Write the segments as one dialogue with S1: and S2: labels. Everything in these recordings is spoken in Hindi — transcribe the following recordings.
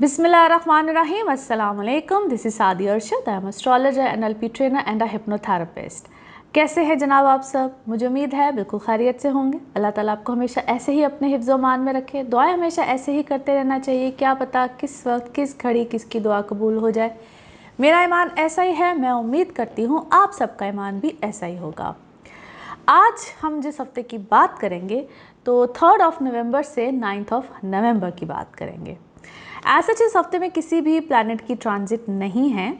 S1: Bismillahirrahmanirrahim. Assalamu alaikum. This is Saadi Arshad. I am astrologer, NLP trainer and a hypnotherapist. कैसे हैं जनाब आप सब? मुझे उम्मीद है बिल्कुल खैरियत से होंगे। अल्लाह ताला आपको हमेशा ऐसे ही अपने हिफ्ज़ मान में रखे। दुआएं हमेशा ऐसे ही करते रहना चाहिए। क्या पता किस वक्त किस घड़ी किसकी दुआ कबूल हो जाए। मेरा ईमान ऐसा ही है। मैं उम्मीद करती हूँ आप सबका ईमान भी ऐसा ही होगा। आज हम जिस हफ्ते की बात करेंगे तो 3 नवंबर से 9 नवंबर की बात करेंगे। ऐसा इस हफ्ते में किसी भी प्लैनेट की ट्रांजिट नहीं है,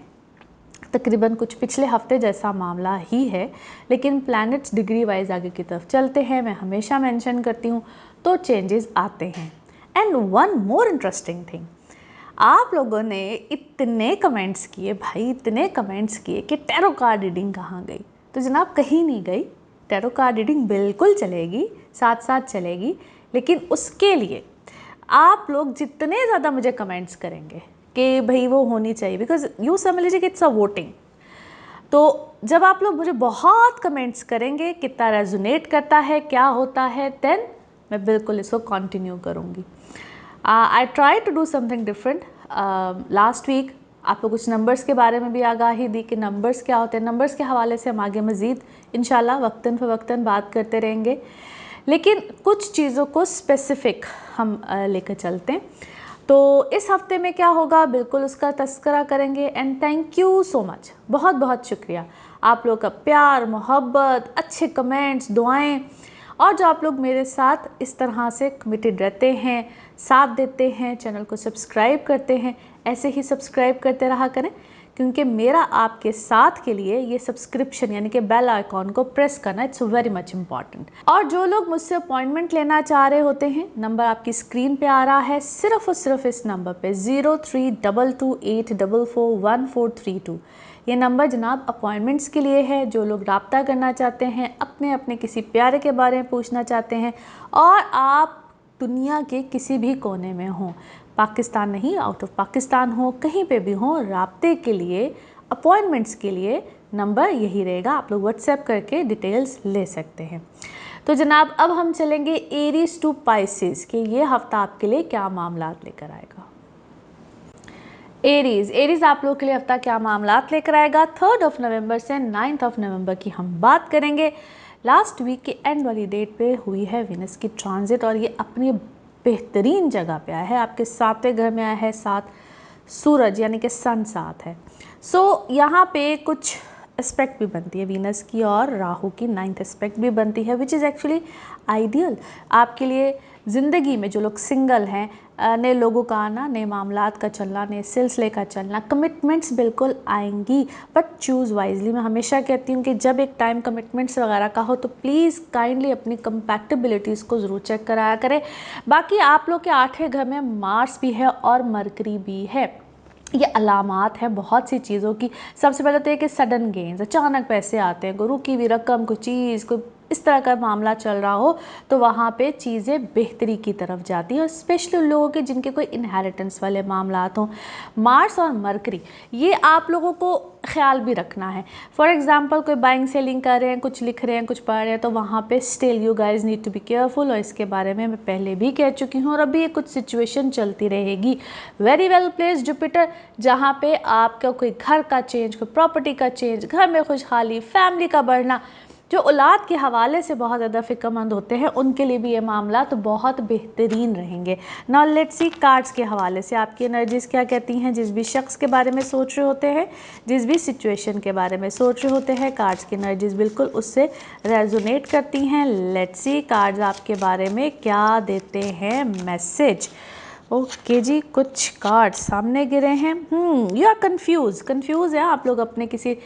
S1: तकरीबन कुछ पिछले हफ्ते जैसा मामला ही है, लेकिन प्लैनेट्स डिग्री वाइज आगे की तरफ चलते हैं। मैं हमेशा मेंशन करती हूँ तो चेंजेस आते हैं। And one more interesting thing, आप लोगों ने इतने कमेंट्स किए भाई, इतने कमेंट्स किए कि टैरो कार्ड रीडिंग कहाँ गई। तो जनाब कहीं नहीं गई, टैरो कार्ड रीडिंग बिल्कुल चलेगी, साथ साथ चलेगी, लेकिन उसके लिए आप लोग जितने ज़्यादा मुझे कमेंट्स करेंगे कि भाई वो होनी चाहिए, बिकॉज यू समझ लीजिए कि इट्स अ वोटिंग। तो जब आप लोग मुझे बहुत कमेंट्स करेंगे कितना रेजोनेट करता है, क्या होता है, देन मैं बिल्कुल इसको कंटिन्यू करूँगी। I try to do something different. Last week आपको कुछ नंबर्स के बारे में भी आगाही दी कि नंबर्स क्या होते हैं। नंबर्स के हवाले से हम आगे मज़ीद इंशाल्लाह वक्तन फ़वक्तन बात करते रहेंगे, लेकिन कुछ चीज़ों को स्पेसिफ़िक हम लेकर चलते हैं। तो इस हफ्ते में क्या होगा बिल्कुल उसका तस्करा करेंगे। And thank you so much, बहुत बहुत शुक्रिया आप लोग का प्यार, मोहब्बत, अच्छे कमेंट्स, दुआएं, और जो आप लोग मेरे साथ इस तरह से कमिटेड रहते हैं, साथ देते हैं, चैनल को सब्सक्राइब करते हैं। ऐसे ही सब्सक्राइब करते रहा करें, क्योंकि मेरा आपके साथ के लिए ये सब्सक्रिप्शन यानी कि बेल आइकॉन को प्रेस करना इट्स वेरी मच इम्पॉर्टेंट। और जो लोग मुझसे अपॉइंटमेंट लेना चाह रहे होते हैं, नंबर आपकी स्क्रीन पे आ रहा है, सिर्फ और सिर्फ इस नंबर पे 0322844142। ये नंबर जनाब अपॉइंटमेंट्स के लिए है। जो लोग रब्ता करना चाहते हैं, अपने अपने किसी प्यारे के बारे में पूछना चाहते हैं, और आप दुनिया के किसी भी कोने में हों, पाकिस्तान नहीं, आउट ऑफ पाकिस्तान हो, कहीं पे भी हो, राब्ते के लिए, अपॉइंटमेंट्स के लिए नंबर यही रहेगा। आप लोग व्हाट्सएप करके डिटेल्स ले सकते हैं। तो जनाब अब हम चलेंगे एरीज टू पाइसेस कि ये हफ्ता आपके लिए क्या मामला लेकर आएगा। एरीज आप लोग के लिए हफ्ता क्या मामला लेकर आएगा। 3 नवंबर से 9 नवंबर की हम बात करेंगे। लास्ट वीक के एंड वाली डेट पे हुई है वीनस की ट्रांजिट, और ये अपनी बेहतरीन जगह पे आया है, आपके 7वें घर में आया है। 7 सूरज यानी कि सन 7 है। सो यहाँ पे कुछ एस्पेक्ट भी बनती है वीनस की, और राहु की 9th एस्पेक्ट भी बनती है, विच इज़ एक्चुअली आइडियल आपके लिए। ज़िंदगी में जो लोग सिंगल हैं, नए लोगों का आना, नए मामलात का चलना, नए सिलसिले का चलना, कमिटमेंट्स बिल्कुल आएंगी, बट चूज़ वाइजली। मैं हमेशा कहती हूँ कि जब एक टाइम कमिटमेंट्स वगैरह का हो तो प्लीज़ काइंडली अपनी कंपैटिबिलिटीज़ को ज़रूर चेक कराया करें। बाकी आप लोग के 8वें घर में मार्स भी है और मरकरी भी है। ये अलामात हैं बहुत सी चीज़ों की। सबसे पहले तो ये कि सडन गेन्स, अचानक पैसे आते हैं, कोई रुकी हुई रकम, कोई चीज़, कोई इस तरह का मामला चल रहा हो तो वहाँ पे चीज़ें बेहतरी की तरफ जाती हैं, और स्पेशली उन लोगों के जिनके कोई इनहेरिटेंस वाले मामलात हों। मार्स और मरकरी ये आप लोगों को ख्याल भी रखना है। फॉर एग्जांपल कोई बाइंग सेलिंग कर रहे हैं, कुछ लिख रहे हैं, कुछ पढ़ रहे हैं, तो वहाँ पे still you guys need to be careful, और इसके बारे में मैं पहले भी कह चुकी हूँ और अभी ये कुछ सिचुएशन चलती रहेगी। वेरी वेल प्लेस्ड जुपिटर, जहाँ पे आपका कोई घर का चेंज, कोई प्रॉपर्टी का चेंज, घर में खुशहाली, फैमिली का बढ़ना, जो औलाद के हवाले से बहुत ज़्यादा फ़िक्रमंद होते हैं उनके लिए भी ये मामला तो बहुत बेहतरीन रहेंगे। नाउ लेट्स सी कार्ड्स के हवाले से आपकी एनर्जीज़ क्या कहती हैं। जिस भी शख्स के बारे में सोच रहे होते हैं, जिस भी सिचुएशन के बारे में सोच रहे होते हैं, कार्ड्स की एनर्जीज़ बिल्कुल उससे रेजोनेट करती हैं। लेट्स सी कार्ड्स आपके बारे में क्या देते हैं मैसेज। ओके जी, कुछ कार्ड्स सामने गिरे हैं। यू आर कंफ्यूज है आप लोग अपने किसी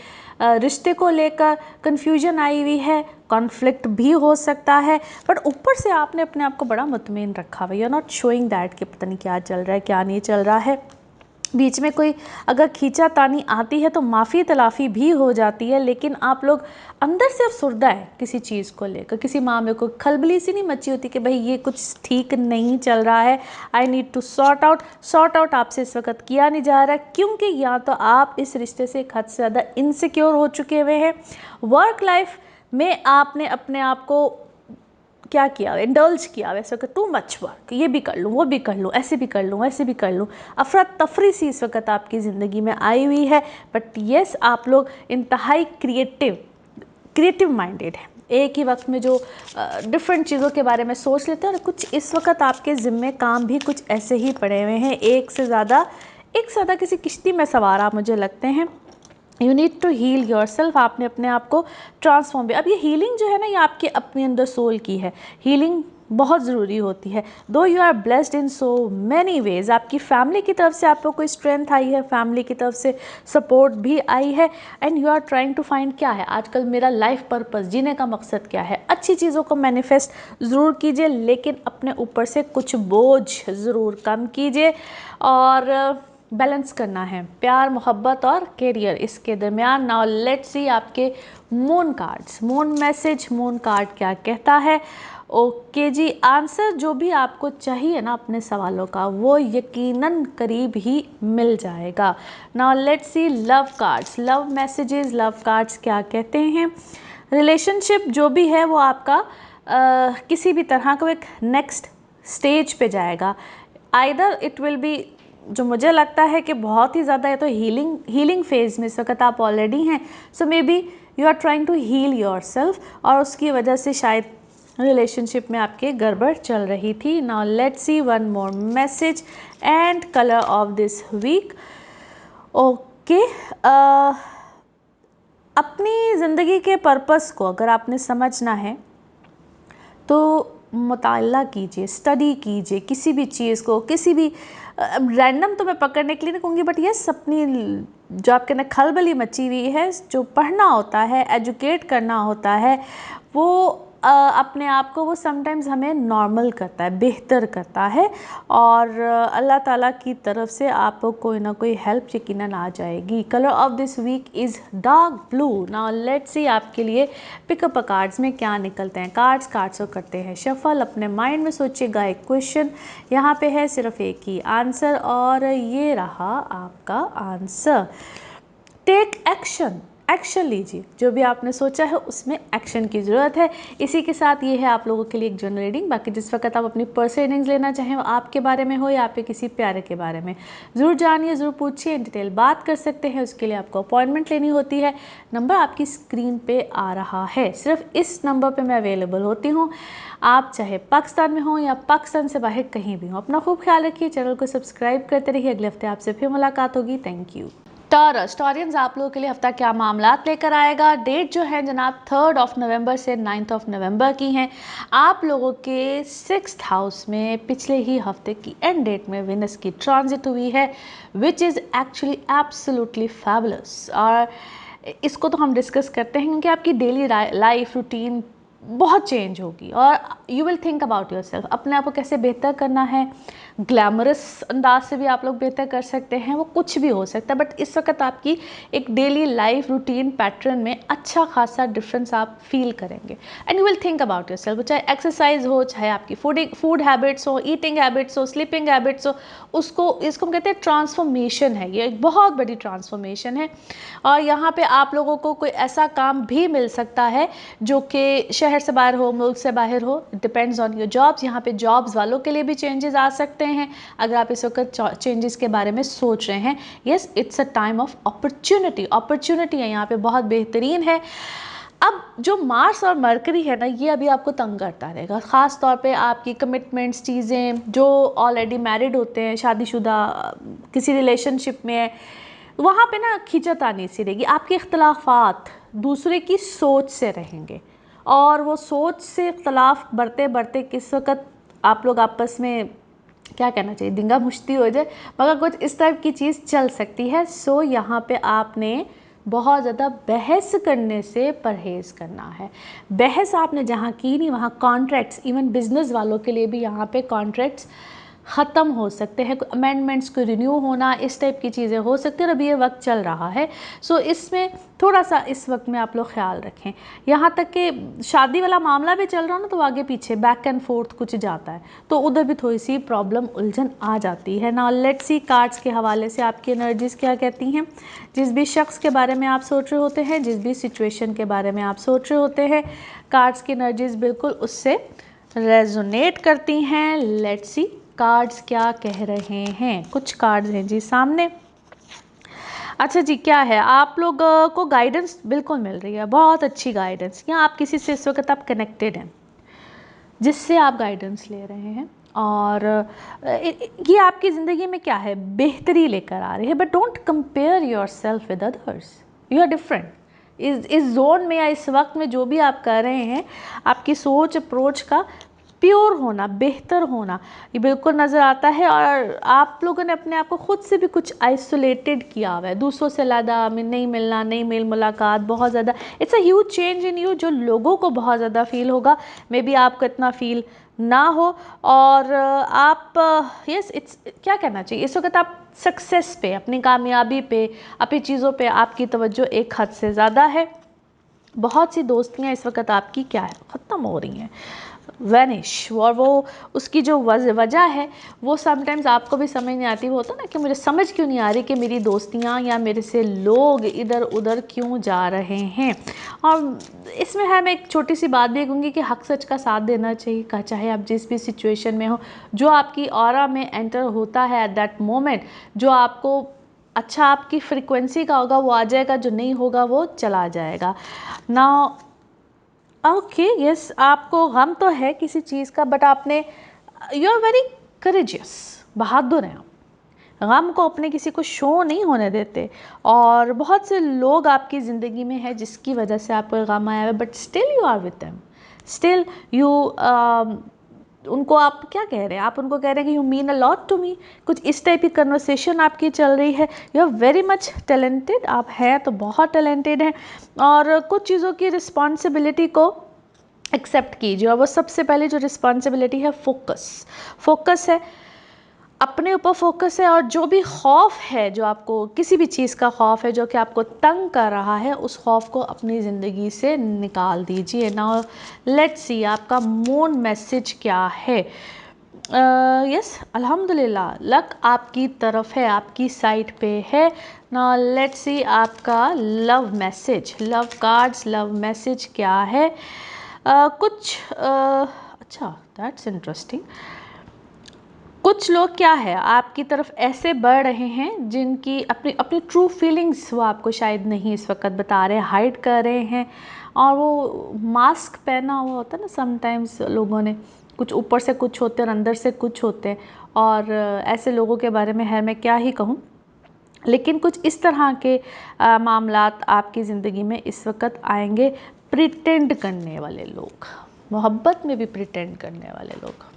S1: रिश्ते को लेकर, कंफ्यूजन आई हुई है, कॉन्फ्लिक्ट भी हो सकता है, बट ऊपर से आपने अपने आप को बड़ा मुतमईन रखा हुआ है। You are not showing that कि पता नहीं क्या चल रहा है, क्या नहीं चल रहा है। बीच में कोई अगर खींचातानी आती है तो माफ़ी तलाफ़ी भी हो जाती है, लेकिन आप लोग अंदर से अफसुर्दा है किसी चीज़ को लेकर, किसी मामले को, खलबली सी नहीं मची होती कि भाई ये कुछ ठीक नहीं चल रहा है, I need to sort out आपसे इस वक्त किया नहीं जा रहा है, क्योंकि या तो आप इस रिश्ते से एक हद से ज़्यादा इनसिक्योर हो चुके हुए हैं। वर्क लाइफ में आपने अपने आप को क्या किया, इंडल्ज किया वैसे वक्त, टू मच वर्क, ये भी कर लूँ वो भी कर लूँ, ऐसे भी कर लूँ वैसे भी कर लूँ, अफरा तफरी सी इस वक्त आपकी ज़िंदगी में आई हुई है। बट येस, आप लोग इंतहाई क्रिएटिव माइंडेड हैं, एक ही वक्त में जो डिफरेंट चीज़ों के बारे में सोच लेते हैं। और कुछ इस वक्त आपके ज़िम्मे काम भी कुछ ऐसे ही पड़े हुए हैं, एक से ज़्यादा किसी किश्ती में सवार आप मुझे लगते हैं। You need to heal yourself, आपने अपने आप को ट्रांसफॉर्म भी। अब ये हीलिंग जो है ना, ये आपके अपने अंदर सोल की है, हीलिंग बहुत ज़रूरी होती है। दो you are blessed in so many ways, आपकी फैमिली की तरफ से आपको कोई स्ट्रेंथ आई है, फैमिली की तरफ से सपोर्ट भी आई है, and you are trying to find क्या है आजकल मेरा लाइफ पर्पस, जीने का मकसद क्या है। अच्छी चीज़ों को मैनिफेस्ट ज़रूर कीजिए, लेकिन अपने ऊपर से कुछ बोझ ज़रूर कम कीजिए, और बैलेंस करना है प्यार, मोहब्बत और करियर इसके दरमियान। नाउ लेट्स सी आपके moon cards, moon message, moon card क्या कहता है। ओके जी, आंसर जो भी आपको चाहिए ना अपने सवालों का, वो यकीनन करीब ही मिल जाएगा। Now let's C love cards, love messages, love cards क्या कहते हैं। रिलेशनशिप जो भी है वो आपका किसी भी तरह का एक नेक्स्ट स्टेज पे जाएगा। आइदर इट विल बी, जो मुझे लगता है कि बहुत ही ज़्यादा है तो हीलिंग फेज़ में इस वक्त आप ऑलरेडी हैं। So maybe you are trying to heal yourself, और उसकी वजह से शायद रिलेशनशिप में आपके गड़बड़ चल रही थी। Now let's see one more message and colour of this week. Okay, अपनी ज़िंदगी के पर्पस को अगर आपने समझना है तो मुताला कीजिए, स्टडी कीजिए किसी भी चीज़ को, किसी भी रैंडम तो मैं पकड़ने के लिए नहीं कहूँगी, बट यस अपनी जो आपके अंदर खलबली मची हुई है, जो पढ़ना होता है, एजुकेट करना होता है, वो अपने आप को वो समटाइम्स हमें नॉर्मल करता है, बेहतर करता है, और अल्लाह ताला की तरफ से आपको कोई ना कोई हेल्प यकीनन आ जाएगी। Colour of this week is dark blue. Now let's see आपके लिए पिकअप कार्ड्स में क्या निकलते हैं। कार्ड्स को करते हैं शफल, अपने माइंड में सोचिएगा एक क्वेश्चन, यहाँ पे है सिर्फ एक ही आंसर, और ये रहा आपका आंसर। टेक एक्शन लीजिए, जो भी आपने सोचा है उसमें एक्शन की ज़रूरत है। इसी के साथ ये है आप लोगों के लिए एक जनरल रीडिंग। बाकी जिस वक्त आप अपनी पर्सनल रीडिंग्स लेना चाहें, वो आपके बारे में हो या आपके किसी प्यारे के बारे में, ज़रूर जानिए, ज़रूर पूछिए, इन डिटेल बात कर सकते हैं। उसके लिए आपको अपॉइंटमेंट लेनी होती है। नंबर आपकी स्क्रीन पे आ रहा है, सिर्फ इस नंबर पे मैं अवेलेबल होती हूँ। आप चाहे पाकिस्तान में हो या पाकिस्तान से बाहर कहीं भी हो, अपना खूब ख्याल रखिए, चैनल को सब्सक्राइब करते रहिए। अगले हफ्ते आपसे फिर मुलाकात होगी। Thank you. टॉरस, टॉरियंस आप लोगों के लिए हफ्ता क्या मामलात लेकर आएगा। डेट जो है जनाब 3 नवंबर से 9 नवंबर की हैं। आप लोगों के 6th हाउस में पिछले ही हफ्ते की एंड डेट में विनस की ट्रांजिट हुई है, which is actually absolutely fabulous. और इसको तो हम डिस्कस करते हैं क्योंकि आपकी डेली लाइफ रूटीन बहुत चेंज होगी, और you will think about your self, अपने आप को कैसे बेहतर करना है। ग्लैमरस अंदाज से भी आप लोग बेहतर कर सकते हैं, वो कुछ भी हो सकता है, बट इस वक्त आपकी एक डेली लाइफ रूटीन पैटर्न में अच्छा खासा डिफरेंस आप फील करेंगे, and you will think about your self. चाहे एक्सरसाइज हो, चाहे आपकी फूड हैबिट्स हो, ईटिंग हैबिट्स हो, स्लीपिंग हैबिट्स हो, इसको हम कहते हैं ट्रांसफॉर्मेशन है। ये एक बहुत बड़ी ट्रांसफॉर्मेशन है, और यहाँ पे आप लोगों को कोई ऐसा काम भी मिल सकता है जो कि शहर से बाहर हो, मुल्क से बाहर हो, it depends on your jobs. यहाँ पे जॉब्स वालों के लिए भी चेंजेस आ सकते हैं अगर आप इस वक्त चेंजेस के बारे में सोच रहे हैं। Yes, it's a time of opportunity है, यहाँ पे बहुत बेहतरीन है। अब जो मार्स और मरकरी है ना, ये अभी आपको तंग करता रहेगा, ख़ास तौर पे आपकी कमिटमेंट्स, चीज़ें जो ऑलरेडी मैरिड होते हैं, शादीशुदा किसी रिलेशनशिप में है, वहाँ पे ना खींचातानी सी रहेगी। आपके इख्तलाफात दूसरे की सोच से रहेंगे, और वो सोच से इख्तलाफ बढ़ते बढ़ते किस वक्त आप लोग आपस में क्या कहना चाहिए, दिंगा मुश्ती हो जाए, मगर कुछ इस टाइप की चीज़ चल सकती है। सो यहाँ पे आपने बहुत ज़्यादा बहस करने से परहेज़ करना है। बहस आपने जहाँ की नहीं, वहाँ कॉन्ट्रैक्ट्स, इवन बिजनेस वालों के लिए भी यहाँ पे कॉन्ट्रैक्ट्स ख़त्म हो सकते हैं, अमेंडमेंट्स को रिन्यू होना, इस टाइप की चीज़ें हो सकती हैं। और अभी ये वक्त चल रहा है, सो इसमें थोड़ा सा इस वक्त में आप लोग ख्याल रखें। यहाँ तक कि शादी वाला मामला भी चल रहा ना, तो आगे पीछे बैक एंड फोर्थ कुछ जाता है, तो उधर भी थोड़ी सी प्रॉब्लम, उलझन आ जाती है। नाउ लेट्स सी कार्ड्स के हवाले से आपकी एनर्जीज़ क्या कहती हैं। जिस भी शख्स के बारे में आप सोच रहे होते हैं, जिस भी सिचुएशन के बारे में आप सोच रहे होते हैं, कार्ड्स की एनर्जीज़ बिल्कुल उससे रेजोनेट करती हैं। लेट्स सी कार्ड्स क्या कह रहे हैं। कुछ कार्ड्स हैं जी सामने। अच्छा जी, क्या है, आप लोग को गाइडेंस बिल्कुल मिल रही है, बहुत अच्छी गाइडेंस। या आप किसी से इस वक्त आप कनेक्टेड हैं जिससे आप गाइडेंस ले रहे हैं, और ये आपकी ज़िंदगी में क्या है, बेहतरी लेकर आ रही है। But don't compare yourself with others, you are different. इस जोन में या इस वक्त में जो भी आप कर रहे हैं, आपकी सोच अप्रोच का प्योर होना, बेहतर होना, ये बिल्कुल नज़र आता है। और आप लोगों ने अपने आप को खुद से भी कुछ आइसोलेटेड किया हुआ है, दूसरों से ज़्यादा नहीं मिलना, नहीं मेल मुलाकात, बहुत ज़्यादा। It's a huge change in you, जो लोगों को बहुत ज़्यादा फील होगा, मे बी आपको इतना फील ना हो। और आप यस इट्स क्या कहना चाहिए, इस वक्त आप सक्सेस पे, अपनी कामयाबी पे, अपनी चीज़ों पे आपकी तवज्जो एक हद से ज़्यादा है। बहुत सी दोस्तियाँ इस वक्त आपकी क्या है, ख़त्म हो रही हैं, वैनिश। और वो उसकी जो वजह है वो समटाइम्स आपको भी समझ नहीं आती। वो होता ना कि मुझे समझ क्यों नहीं आ रही कि मेरी दोस्तियाँ या मेरे से लोग इधर उधर क्यों जा रहे हैं। और इसमें है, मैं एक छोटी सी बात भी कहूँगी कि हक सच का साथ देना चाहिए, चाहे आप जिस भी सिचुएशन में हो। जो आपकी ऑरा में एंटर होता है एट दैट मोमेंट, जो आपको अच्छा आपकी फ्रिक्वेंसी का होगा वो आ जाएगा, जो नहीं होगा वो चला जाएगा ना। ओके यस, आपको गम तो है किसी चीज़ का, बट आपने, यू आर वेरी करेजियस, बहादुर हैं आप। गम को अपने किसी को शो नहीं होने देते। और बहुत से लोग आपकी ज़िंदगी में हैं जिसकी वजह से आपको गम आया है, but still you are with them, still you उनको आप क्या कह रहे हैं, आप उनको कह रहे हैं कि you mean a lot to me. कुछ इस टाइप की कन्वर्सेशन आपकी चल रही है। You are very much talented, आप हैं तो बहुत टैलेंटेड हैं। और कुछ चीज़ों की रिस्पॉन्सिबिलिटी को एक्सेप्ट कीजिए। और वो सबसे पहले जो रिस्पॉन्सिबिलिटी है, फोकस है, अपने ऊपर फोकस है। और जो भी खौफ है, जो आपको किसी भी चीज़ का खौफ है जो कि आपको तंग कर रहा है, उस खौफ को अपनी ज़िंदगी से निकाल दीजिए। नाउ लेट्स सी आपका मून मैसेज क्या है। यस अल्हम्दुलिल्लाह, लक आपकी तरफ है, आपकी साइड पे है। नाउ लेट्स सी आपका love message, love cards, love message क्या है। अच्छा, दैट्स इंटरेस्टिंग। कुछ लोग क्या है आपकी तरफ ऐसे बढ़ रहे हैं जिनकी अपनी अपनी ट्रू फीलिंग्स वो आपको शायद नहीं इस वक्त बता रहे, हाइड कर रहे हैं। और वो मास्क पहना हुआ होता है ना, समटाइम्स लोगों ने, कुछ ऊपर से कुछ होते हैं और अंदर से कुछ होते हैं। और ऐसे लोगों के बारे में है मैं क्या ही कहूँ। लेकिन कुछ इस तरह के मामलात आपकी ज़िंदगी में इस वक्त आएंगे। प्रिटेंड करने वाले लोग, मोहब्बत में भी प्रिटेंड करने वाले लोग।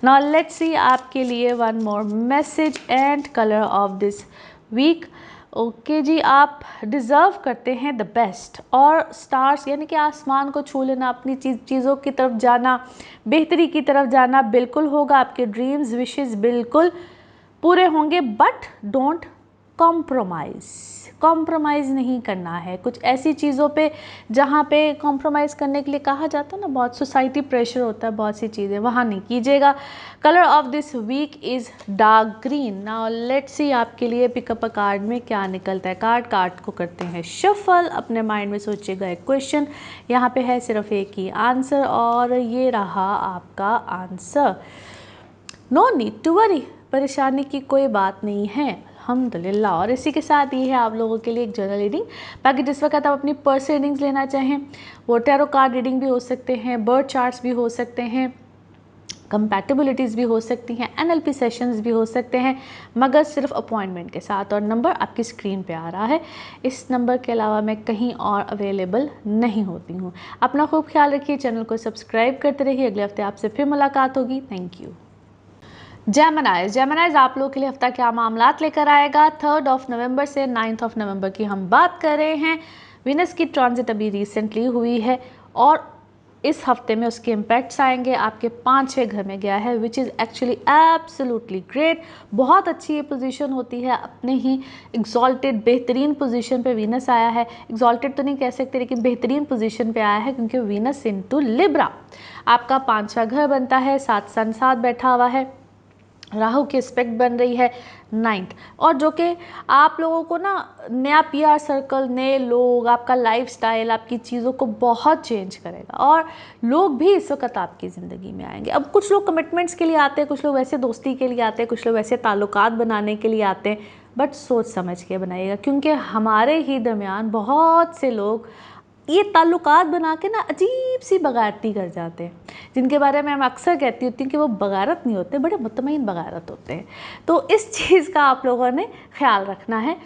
S1: नाउ लेट्स सी आपके लिए one more message and colour of this week. Okay जी, आप डिज़र्व करते हैं द बेस्ट। और स्टार्स यानी कि आसमान को छू लेना, अपनी चीज़ों की तरफ जाना, बेहतरी की तरफ जाना बिल्कुल होगा। आपके ड्रीम्स विशेस बिल्कुल पूरे होंगे। बट डोंट कॉम्प्रोमाइज़ नहीं करना है कुछ ऐसी चीज़ों पे जहाँ पे कॉम्प्रोमाइज़ करने के लिए कहा जाता है ना, बहुत सोसाइटी प्रेशर होता है, बहुत सी चीज़ें, वहाँ नहीं कीजिएगा। Colour of this week is dark green. Now let's see आपके लिए पिकअप अ कार्ड में क्या निकलता है। कार्ड को करते हैं शफल। अपने माइंड में सोचिएगा एक क्वेश्चन, यहाँ पे है सिर्फ एक ही आंसर, और ये रहा आपका answer. No need to worry, परेशानी की कोई बात नहीं है अल्हम्दुलिल्लाह। और इसी के साथ ये है आप लोगों के लिए एक जनरल रीडिंग। बाकी जिस वक्त आप अपनी पर्सनल रीडिंग्स लेना चाहें, वो टैरो कार्ड रीडिंग भी हो सकते हैं, बर्थ चार्ट्स भी हो सकते हैं, कंपैटिबिलिटीज़ भी हो सकती हैं, NLP सेशंस भी हो सकते हैं, मगर सिर्फ अपॉइंटमेंट के साथ। और नंबर आपकी स्क्रीन पे आ रहा है, इस नंबर के अलावा मैं कहीं और अवेलेबल नहीं होती हूँ। अपना खूब ख्याल रखिए, चैनल को सब्सक्राइब करते रहिए। अगले हफ्ते आपसे फिर मुलाकात होगी। Thank you. जेमिनाइज आप लोगों के लिए हफ्ता क्या मामलात लेकर आएगा। 3 नवंबर से 9 नवंबर की हम बात कर रहे हैं। वीनस की ट्रांजिट अभी रिसेंटली हुई है और इस हफ्ते में उसके इम्पैक्ट्स आएंगे। आपके 5-6 घर में गया है, which is actually absolutely great. बहुत अच्छी ये पोजीशन होती है, अपने ही एग्जॉल्टेड बेहतरीन पोजीशन पे वीनस आया है। एग्जॉल्टेड तो नहीं कह सकते, लेकिन बेहतरीन पोजीशन पे आया है, क्योंकि वीनस इनटू लिब्रा आपका 5वां घर बनता है, 7 सन 7 बैठा हुआ है। राहु की एस्पेक्ट बन रही है 9th, और जो कि आप लोगों को ना नया पीआर सर्कल, नए लोग, आपका लाइफस्टाइल, आपकी चीज़ों को बहुत चेंज करेगा, और लोग भी इस वक्त आपकी ज़िंदगी में आएंगे। अब कुछ लोग कमिटमेंट्स के लिए आते हैं, कुछ लोग वैसे दोस्ती के लिए आते हैं, कुछ लोग वैसे ताल्लुकात बनाने के लिए आते हैं, बट सोच समझ के बनाइएगा, क्योंकि हमारे ही दरमियान बहुत से लोग ये ताल्लुकात बना के ना अजीब सी बगारती कर जाते हैं, जिनके बारे में मैं अक्सर कहती होती हूँ कि वो बगारत नहीं होते, बड़े मुतमईन बगारत होते हैं। तो इस चीज़ का आप लोगों ने ख्याल रखना है,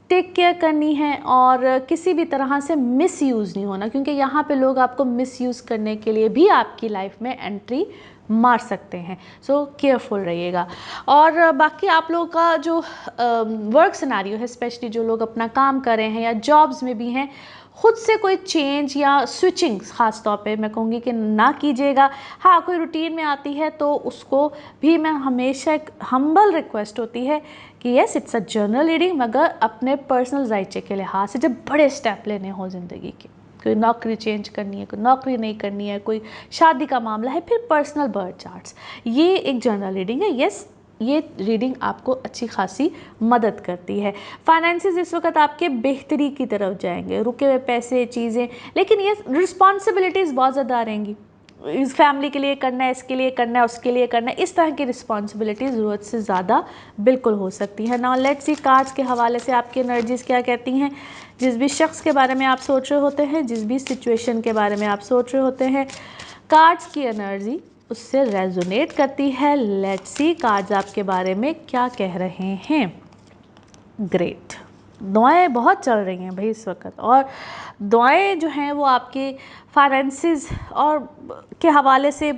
S1: टेक केयर करनी है, और किसी भी तरह से मिस यूज़ नहीं होना, क्योंकि यहाँ पे लोग आपको मिस यूज़ करने के लिए भी आपकी लाइफ में एंट्री मार सकते हैं। सो केयरफुल रहिएगा। और बाकी आप लोगों का जो वर्क सिनेरियो है, स्पेशली जो लोग अपना काम कर रहे हैं या जॉब्स में भी हैं, खुद से कोई चेंज या स्विचिंग ख़ास तौर पे मैं कहूँगी कि ना कीजिएगा। हाँ, कोई रूटीन में आती है तो उसको भी मैं हमेशा एक हम्बल रिक्वेस्ट होती है कि yes it's a journal reading, मगर अपने पर्सनल जायचे के लिहाज से, जब बड़े स्टेप लेने हो ज़िंदगी के, कोई नौकरी चेंज करनी है, कोई नौकरी नहीं करनी है, कोई शादी का मामला है, फिर पर्सनल बर्थ चार्ट्स, ये एक जर्नल रीडिंग है। यस, ये रीडिंग आपको अच्छी खासी मदद करती है। फाइनेंसेस इस वक्त आपके बेहतरी की तरफ जाएंगे, रुके हुए पैसे, चीज़ें, लेकिन ये रिस्पॉन्सिबिलिटीज़ बहुत ज़्यादा रहेंगी। इस फैमिली के लिए करना है, इसके लिए करना है, उसके लिए करना है, इस तरह की रिस्पॉन्सिबिलिटीज़ ज़रूरत से ज़्यादा बिल्कुल हो सकती है। नाउ लेट्स सी कार्ड्स के हवाले से आपकी एनर्जीज़ क्या कहती हैं। जिस भी शख्स के बारे में आप सोच रहे होते हैं, जिस भी सिचुएशन के बारे में आप सोच रहे होते हैं, कार्ड्स की एनर्जी उससे रेजोनेट करती है। लेट्स सी कार्ड्स आपके बारे में क्या कह रहे हैं। ग्रेट, दुआएं बहुत चल रही हैं भाई इस वक्त, और दुआएं जो हैं वो आपके फाइनेंसेस और के हवाले से,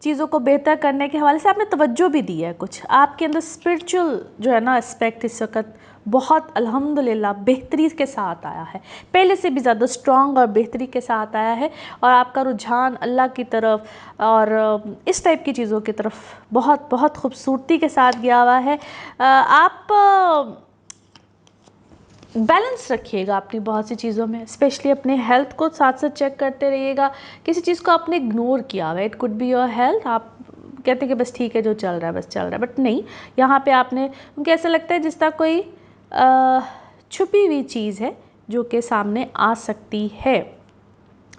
S1: चीज़ों को बेहतर करने के हवाले से आपने तवज्जो भी दी है। कुछ आपके अंदर स्पिरिचुअल जो है ना एस्पेक्ट इस वक्त बहुत अल्हम्दुलिल्लाह बेहतरी के साथ आया है, पहले से भी ज़्यादा स्ट्रॉन्ग और बेहतरी के साथ आया है, और आपका रुझान अल्लाह की तरफ और इस टाइप की चीज़ों की तरफ बहुत बहुत खूबसूरती के साथ गया हुआ है। आप बैलेंस रखिएगा अपनी बहुत सी चीज़ों में, स्पेशली अपने हेल्थ को साथ साथ चेक करते रहिएगा। किसी चीज़ को आपने इग्नोर किया हुआ है, it could be your health, आप कहते हैं कि बस ठीक है जो चल रहा है बस चल रहा है, बट नहीं, यहाँ पे आपने, उनको ऐसा लगता है जिस तरह कोई छुपी हुई चीज़ है जो कि सामने आ सकती है।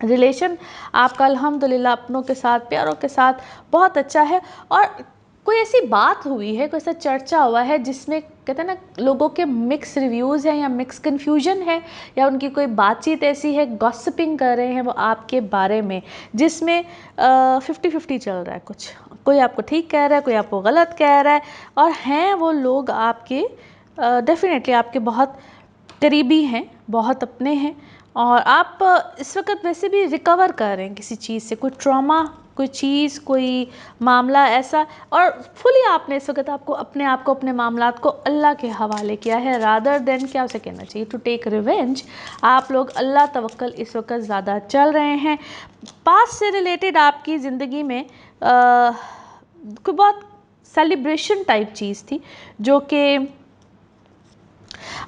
S1: रिलेशन आपका अल्हम्दुलिल्लाह अपनों के साथ, प्यारों के साथ बहुत अच्छा है, और कोई ऐसी बात हुई है, कोई ऐसा चर्चा हुआ है जिसमें कहते हैं ना लोगों के मिक्स रिव्यूज़ हैं या मिक्स कन्फ्यूजन है, या उनकी कोई बातचीत ऐसी है, गॉसिपिंग कर रहे हैं वो आपके बारे में, जिसमें 50-50 चल रहा है। कुछ कोई आपको ठीक कह रहा है, कोई आपको गलत कह रहा है, और हैं वो लोग आपके डेफिनेटली आपके बहुत करीबी हैं, बहुत अपने हैं, और आप इस वक्त वैसे भी रिकवर कर रहे हैं किसी चीज़ से, कोई ट्रॉमा, कोई चीज़, कोई मामला ऐसा, और फुली आपने इस वक्त आपको अपने आप को, अपने मामलात को अल्लाह के हवाले किया है, रादर देन क्या उसे कहना चाहिए, टू टेक रिवेंज। आप लोग अल्लाह तवक्कल इस वक्त ज़्यादा चल रहे हैं। पास्ट से रिलेटेड आपकी ज़िंदगी में कोई बहुत सेलिब्रेशन टाइप चीज़ थी, जो कि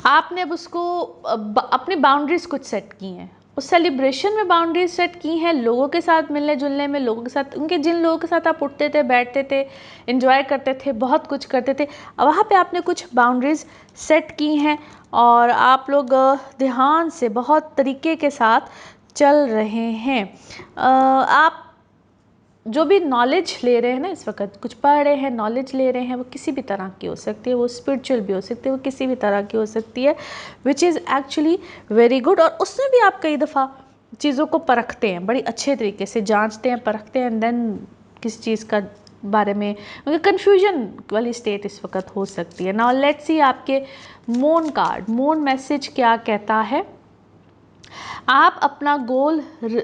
S1: आपने अब उसको अपनी बाउंड्रीज़ कुछ सेट की हैं, उस सेलिब्रेशन में बाउंड्रीज सेट की हैं, लोगों के साथ मिलने जुलने में, लोगों के साथ, उनके जिन लोगों के साथ आप उठते थे, बैठते थे, एंजॉय करते थे, बहुत कुछ करते थे, वहाँ पे आपने कुछ बाउंड्रीज सेट की हैं, और आप लोग ध्यान से बहुत तरीके के साथ चल रहे हैं। आप जो भी नॉलेज ले रहे हैं ना इस वक्त, कुछ पढ़ रहे हैं, नॉलेज ले रहे हैं, वो किसी भी तरह की हो सकती है, वो स्पिरिचुअल भी हो सकती है, वो किसी भी तरह की हो सकती है, which is actually very good. और उसमें भी आप कई दफ़ा चीज़ों को परखते हैं, बड़ी अच्छे तरीके से जांचते हैं, परखते हैं, एंड देन किसी चीज़ का बारे में कन्फ्यूजन वाली स्टेट इस वक्त हो सकती है। नाउ लेट्स सी आपके मून कार्ड, मून मैसेज क्या कहता है। आप अपना गोल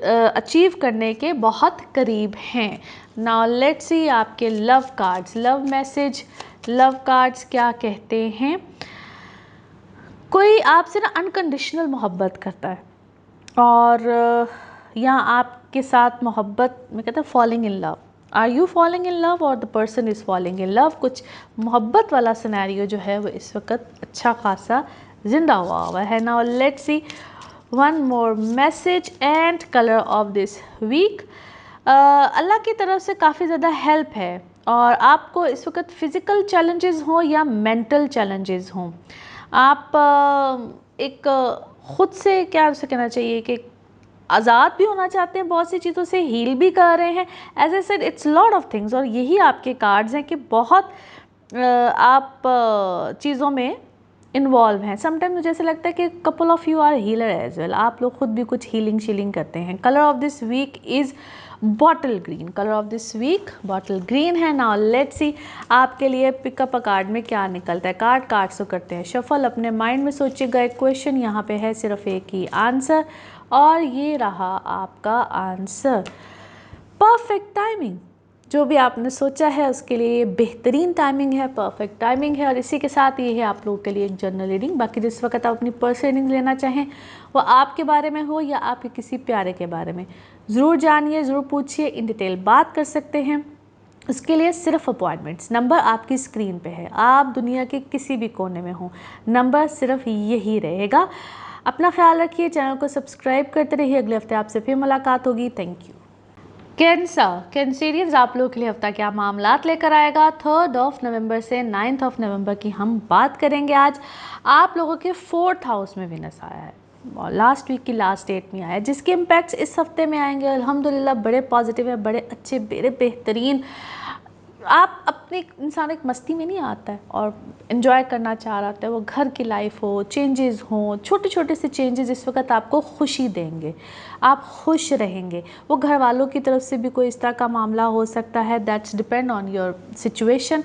S1: अचीव करने के बहुत करीब हैं। नाउ लेट्स सी आपके love cards, love message, love cards क्या कहते हैं। कोई आपसे ना अनकंडीशनल मोहब्बत करता है, और यहाँ आपके साथ मोहब्बत में कहते हैं falling in love. Are you falling in love और the person is falling in love. कुछ मोहब्बत वाला सिनेरियो जो है वो इस वक्त अच्छा खासा जिंदा हुआ है। Now let's see one more message and colour of this week. अल्लाह की तरफ से काफ़ी ज़्यादा हेल्प है, और आपको इस वक्त फ़िज़िकल चैलेंजेस हों या मेंटल चैलेंजेस हों, आप एक ख़ुद से क्या उसे कहना चाहिए कि आज़ाद भी होना चाहते हैं, बहुत सी चीज़ों से हील भी कर रहे हैं। As I said it's lot of things, और यही आपके कार्ड्स हैं कि बहुत आप चीज़ों में इन्वॉल्व हैं। समटाइम मुझे ऐसा लगता है कि couple of you are healer as well, आप लोग खुद भी कुछ हीलिंग शीलिंग करते हैं। Colour of this week is bottle green, colour of this week bottle green है। नाउ लेट्स सी आपके लिए पिकअप अ कार्ड में क्या निकलता है। कार्ड्स को करते हैं शफल, अपने माइंड में सोचिएगा एक क्वेश्चन, यहाँ पे है सिर्फ एक ही आंसर, और ये रहा आपका आंसर। परफेक्ट टाइमिंग, जो भी आपने सोचा है उसके लिए बेहतरीन टाइमिंग है, परफेक्ट टाइमिंग है। और इसी के साथ ये है आप लोगों के लिए एक जनरल रीडिंग। बाकी जिस वक्त आप अपनी पर्सनल रीडिंग लेना चाहें, वो आपके बारे में हो या आपके किसी प्यारे के बारे में, ज़रूर जानिए, ज़रूर पूछिए, इन डिटेल बात कर सकते हैं। उसके लिए सिर्फ अपॉइंटमेंट्स, नंबर आपकी स्क्रीन पे है, आप दुनिया के किसी भी कोने में हो, नंबर सिर्फ यही रहेगा। अपना ख्याल रखिए, चैनल को सब्सक्राइब करते रहिए। अगले हफ्ते आपसे फिर मुलाकात होगी। Thank you. कैंसरियंस, आप लोगों के लिए हफ्ता क्या मामलात लेकर आएगा। 3 नवंबर से 9 नवंबर की हम बात करेंगे। आज आप लोगों के 4th हाउस में विनस आया है और लास्ट वीक की लास्ट डेट में आया है, जिसके इम्पैक्ट्स इस हफ्ते में आएंगे अल्हम्दुलिल्लाह बड़े पॉजिटिव है, बड़े अच्छे, बड़े बेहतरीन। आप अपने इंसान एक मस्ती में नहीं आता है और इन्जॉय करना चाह रहा होता है, वो घर की लाइफ हो, चेंजेस हों, छोटे छोटे से चेंजेस इस वक्त आपको खुशी देंगे, आप खुश रहेंगे। वो घर वालों की तरफ से भी कोई इस तरह का मामला हो सकता है, that's depend on your situation.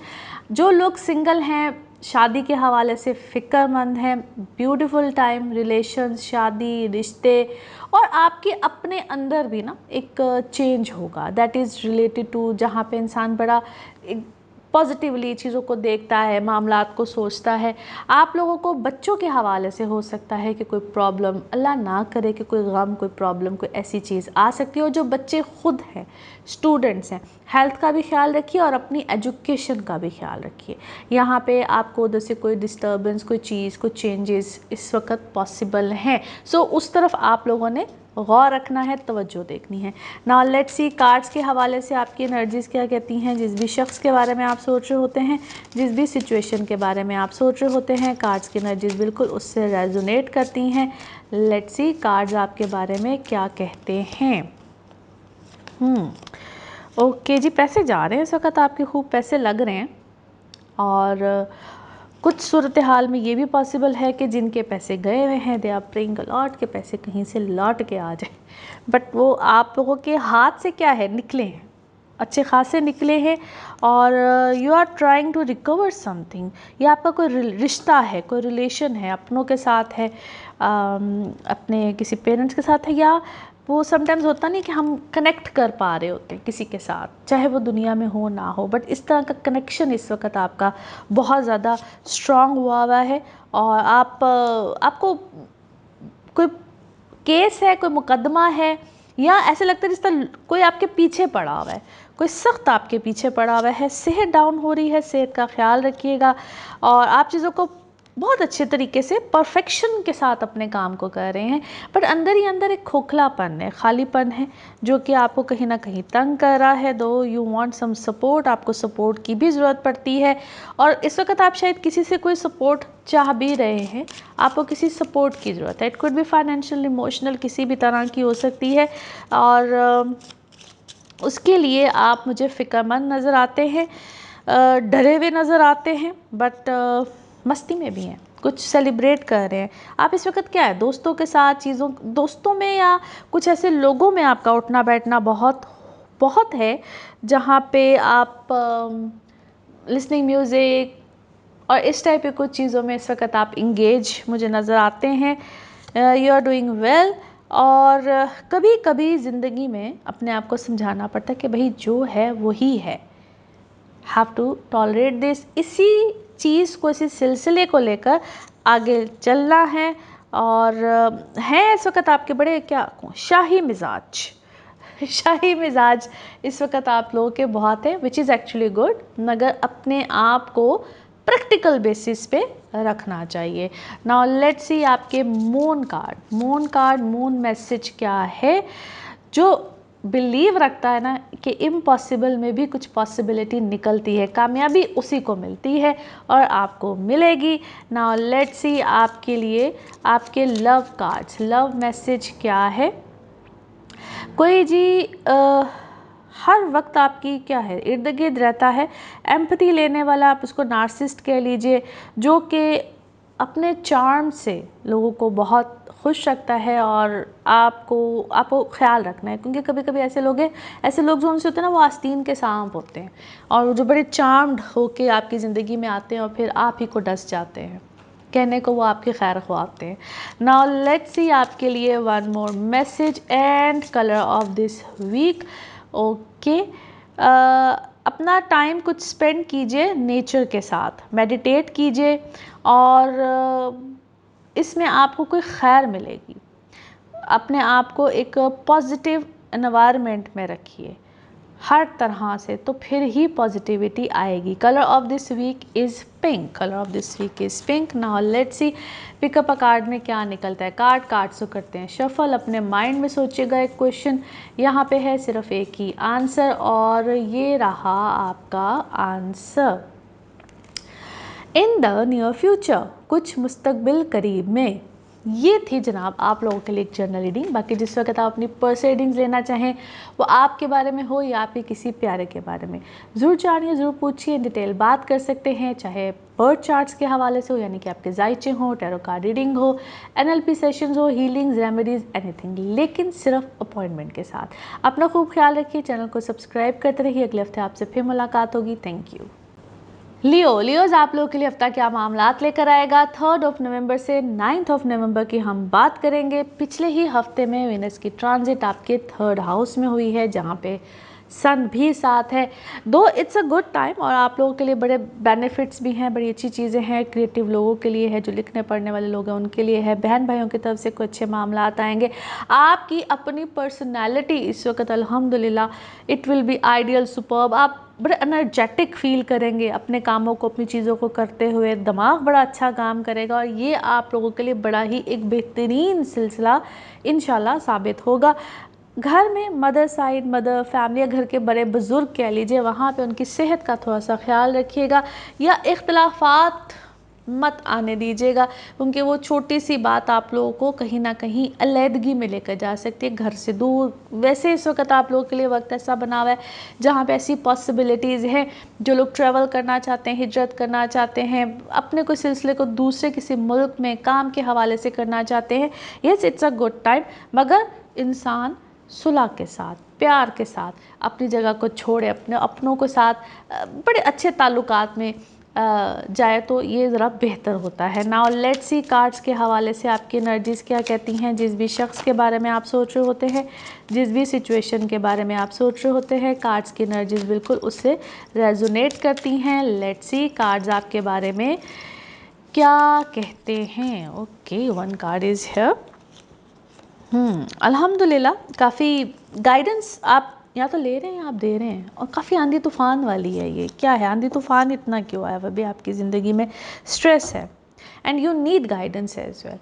S1: जो लोग सिंगल हैं, शादी के हवाले से फ़िक्रमंद हैं, ब्यूटीफुल टाइम, रिलेशंस, शादी, रिश्ते, और आपके अपने अंदर भी ना एक चेंज होगा दैट इज़ रिलेटेड टू, जहाँ पे इंसान बड़ा पॉजिटिवली चीज़ों को देखता है, मामलात को सोचता है। आप लोगों को बच्चों के हवाले से हो सकता है कि कोई प्रॉब्लम, अल्लाह ना करे कि कोई गम, कोई प्रॉब्लम, कोई ऐसी चीज़ आ सकती है। और जो बच्चे खुद हैं, स्टूडेंट्स हैं, हेल्थ का भी ख्याल रखिए और अपनी एजुकेशन का भी ख्याल रखिए। यहाँ पे आपको उधर से कोई डिस्टर्बेंस, कोई चीज़, कोई चेंजेस इस वक्त पॉसिबल हैं। सो उस तरफ आप लोगों ने गौर रखना है, तवज्जो देखनी है। नाउ लेट्स सी कार्ड्स के हवाले से आपकी एनर्जीज़ क्या कहती हैं। जिस भी शख्स के बारे में आप सोच रहे होते हैं, जिस भी सिचुएशन के बारे में आप सोच रहे होते हैं, कार्ड्स की एनर्जीज़ बिल्कुल उससे रेजोनेट करती हैं। लेट्स सी कार्ड्स आपके बारे में क्या कहते हैं। ओके जी, पैसे जा रहे हैं इस वक्त, आपके खूब पैसे लग रहे हैं। और कुछ सूरत हाल में ये भी पॉसिबल है कि जिनके पैसे गए हुए हैं, they are praying a lot के पैसे कहीं से लौट के आ जाए, बट वो आप लोगों के हाथ से क्या है, निकले हैं, अच्छे खासे निकले हैं। और you are trying to recover something. ये आपका कोई रिश्ता है, कोई रिलेशन है, अपनों के साथ है, अपने किसी पेरेंट्स के साथ है, या वो समटाइम्स होता नहीं कि हम कनेक्ट कर पा रहे होते हैं किसी के साथ, चाहे वो दुनिया में हो ना हो, बट इस तरह का कनेक्शन इस वक्त आपका बहुत ज़्यादा स्ट्रॉन्ग हुआ है। और आपको कोई केस है, कोई मुकदमा है, या ऐसे लगता है जिस तरह कोई आपके पीछे पड़ा हुआ है, कोई सख्त आपके पीछे पड़ा हुआ है। सेहत डाउन हो रही है, सेहत का ख्याल रखिएगा। और आप चीज़ों को बहुत अच्छे तरीके से परफेक्शन के साथ अपने काम को कर रहे हैं, बट अंदर ही अंदर एक खोखलापन है, खालीपन है, जो कि आपको कहीं ना कहीं तंग कर रहा है। दो यू वांट सम सपोर्ट, आपको सपोर्ट की भी ज़रूरत पड़ती है। और इस वक्त आप शायद किसी से कोई सपोर्ट चाह भी रहे हैं, आपको किसी सपोर्ट की ज़रूरत है। It could be financial, emotional, किसी भी तरह की हो सकती है। और उसके लिए आप मुझे फ़िक्रमंद नज़र आते हैं, डरे हुए नज़र आते हैं, बट मस्ती में भी हैं, कुछ सेलिब्रेट कर रहे हैं। आप इस वक्त क्या है, दोस्तों के साथ, दोस्तों में या कुछ ऐसे लोगों में आपका उठना बैठना बहुत बहुत है, जहाँ पे आप लिसनिंग म्यूज़िक और इस टाइप की कुछ चीज़ों में इस वक्त आप इंगेज मुझे नज़र आते हैं। You are doing well. और कभी कभी ज़िंदगी में अपने आप को समझाना पड़ता है कि भाई जो है वही है, हैव टू टॉलरेट दिस। इसी चीज़ को, इसी सिलसिले को लेकर आगे चलना है। और हैं इस वक्त आपके बड़े क्या शाही मिजाज शाही मिजाज इस वक्त आप लोगों के बहुत है, विच इज़ एक्चुअली गुड, मगर अपने आप को प्रैक्टिकल बेसिस पे रखना चाहिए। नाउ लेट्स सी आपके मून कार्ड, मून मैसेज क्या है। जो बिलीव रखता है ना कि इम्पॉसिबल में भी कुछ पॉसिबिलिटी निकलती है, कामयाबी उसी को मिलती है और आपको मिलेगी। नाउ लेट्स सी आपके लिए आपके लव कार्ड्स, लव मैसेज क्या है। कोई जी हर वक्त आपकी क्या है इर्द गिर्द रहता है, एम्पैथी लेने वाला, आप उसको नार्सिसिस्ट कह लीजिए, जो कि अपने चार्म से लोगों को बहुत खुश रखता है और आपको ख्याल रखना है, क्योंकि कभी कभी ऐसे लोग जो उनसे होते हैं ना वो आस्तीन के सांप होते हैं और जो बड़े चार्म्ड होके आपकी ज़िंदगी में आते हैं और फिर आप ही को डस जाते हैं, कहने को वो आपके खैर ख्वाहते हैं। नाउ लेट्स सी आपके लिए one more message and colour of this week. Okay, अपना टाइम कुछ स्पेंड कीजिए नेचर के साथ, मेडिटेट कीजिए और इसमें आपको कोई खैर मिलेगी। अपने आप को एक पॉजिटिव एनवायरनमेंट में रखिए हर तरह से, तो फिर ही पॉजिटिविटी आएगी। Colour of this week is pink, colour of this week is pink. Now let's see pick up a card में क्या निकलता है। कार्ड्स को करते हैं शफल, अपने माइंड में सोचिएगा एक क्वेश्चन, यहाँ पे है सिर्फ एक ही आंसर और ये रहा आपका answer. In the near future, कुछ मुस्तकबिल करीब में। ये थी जनाब आप लोगों के लिए एक जर्नल रीडिंग। बाकी जिस वक्त आप अपनी पर्सनल रीडिंग्स लेना चाहें, वो आपके बारे में हो या आपके किसी प्यारे के बारे में, ज़रूर जानिए, ज़रूर पूछिए, डिटेल बात कर सकते हैं, चाहे बर्थ चार्ट्स के हवाले से हो, यानी कि आपके जायचे हो, टैरो कार्ड रीडिंग हो, NLP सेशंस हो, हीलिंग्स, रेमेडीज़, एनीथिंग, लेकिन सिर्फ अपॉइंटमेंट के साथ। अपना खूब ख्याल रखिए, चैनल को सब्सक्राइब करते रहिए। अगले हफ्ते आपसे फिर मुलाकात होगी। Thank you. लियोज़ आप लोगों के लिए हफ्ता क्या मामलात लेकर आएगा। 3 नवंबर से 9 नवंबर की हम बात करेंगे। पिछले ही हफ्ते में वीनस की ट्रांजिट आपके 3rd हाउस में हुई है, जहाँ पे सन भी साथ है। दो इट्स अ गुड टाइम और आप लोगों के लिए बड़े बेनिफिट्स भी हैं, बड़ी अच्छी चीज़ें हैं। क्रिएटिव लोगों के लिए है, जो लिखने पढ़ने वाले लोग हैं उनके लिए है। बहन भाइयों की तरफ से कुछ अच्छे मामलात आएंगे। आपकी अपनी पर्सनैलिटी इस वक्त अल्हम्दुलिल्लाह it will be ideal, superb. आप बड़े एनर्जेटिक फील करेंगे अपने कामों को, अपनी चीज़ों को करते हुए। दिमाग बड़ा अच्छा काम करेगा और ये आप लोगों के लिए बड़ा ही एक बेहतरीन सिलसिला इंशाल्लाह साबित होगा। घर में मदर साइड, मदर फैमिली या घर के बड़े बुज़ुर्ग कह लीजिए, वहाँ पे उनकी सेहत का थोड़ा सा ख्याल रखिएगा या इख्तलाफात मत आने दीजिएगा, क्योंकि वो छोटी सी बात आप लोगों को कहीं ना कहीं अलहदगी में लेकर जा सकती है, घर से दूर। वैसे इस वक्त आप लोगों के लिए वक्त ऐसा बना हुआ है जहाँ पे ऐसी पॉसिबिलिटीज़ हैं, जो लोग ट्रैवल करना चाहते हैं, हिजरत करना चाहते हैं, अपने कोई सिलसिले को दूसरे किसी मुल्क में काम के हवाले से करना चाहते हैं। Yes, it's a good time, मगर इंसान सुलह के साथ, प्यार के साथ अपनी जगह को छोड़े, अपने अपनों के साथ बड़े अच्छे ताल्लुकात में जाए तो ये ज़रा बेहतर होता है। नाउ लेट्स सी कार्ड्स के हवाले से आपकी एनर्जीज़ क्या कहती हैं। जिस भी शख्स के बारे में आप सोच रहे होते हैं, जिस भी सिचुएशन के बारे में आप सोच रहे होते हैं, कार्ड्स की एनर्जीज़ बिल्कुल उससे रेजोनेट करती हैं। लेट्स सी कार्ड्स आपके बारे में क्या कहते हैं। Okay, 1 card is here. अल्हम्दुलिल्लाह काफ़ी गाइडेंस आप या तो ले रहे हैं या आप दे रहे हैं, और काफ़ी आंधी तूफ़ान वाली है। ये क्या है, आंधी तूफ़ान इतना क्यों आया? अभी आपकी ज़िंदगी में स्ट्रेस है and you need guidance as well.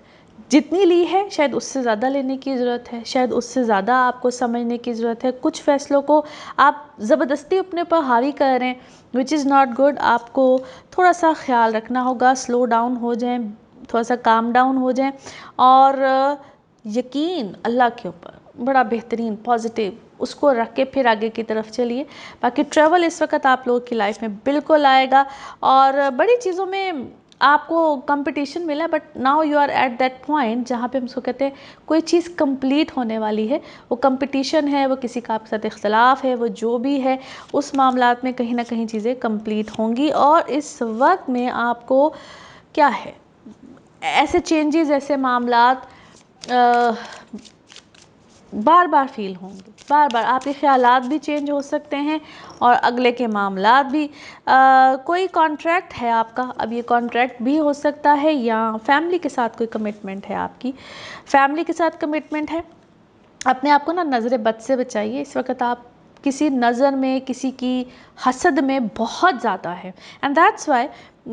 S1: जितनी ली है शायद उससे ज़्यादा लेने की ज़रूरत है, शायद उससे ज़्यादा आपको समझने की ज़रूरत है। कुछ फ़ैसलों को आप ज़बरदस्ती अपने पर हावी कर रहे हैं, विच इज़ नॉट गुड। आपको थोड़ा सा ख्याल रखना होगा, स्लो डाउन हो जाएं, थोड़ा सा काम डाउन हो जाएं और यकीन अल्लाह के ऊपर बड़ा बेहतरीन पॉजिटिव उसको रख के फिर आगे की तरफ चलिए। बाकी ट्रैवल इस वक्त आप लोगों की लाइफ में बिल्कुल आएगा और बड़ी चीज़ों में आपको कंपटीशन मिला है, but now you are at that point जहाँ पे हम उसको कहते हैं कोई चीज़ कंप्लीट होने वाली है। वो कंपटीशन है, वो किसी का आपके साथ इख्तलाफ है, वो जो भी है उस मामलात में कहीं ना कहीं चीज़ें कंप्लीट होंगी। और इस वक्त में आपको क्या है, ऐसे चेंजेस, ऐसे मामलात बार बार फील होंगे, बार बार आपके ख्यालात भी चेंज हो सकते हैं और अगले के मामलात भी। कोई कॉन्ट्रैक्ट है आपका, अब ये कॉन्ट्रैक्ट भी हो सकता है या फैमिली के साथ कोई कमिटमेंट है, आपकी फैमिली के साथ कमिटमेंट है। अपने आप को ना नज़र बद से बचाइए। इस वक्त आप किसी नज़र में, किसी की हसद में बहुत ज़्यादा है, एंड दैट्स वाई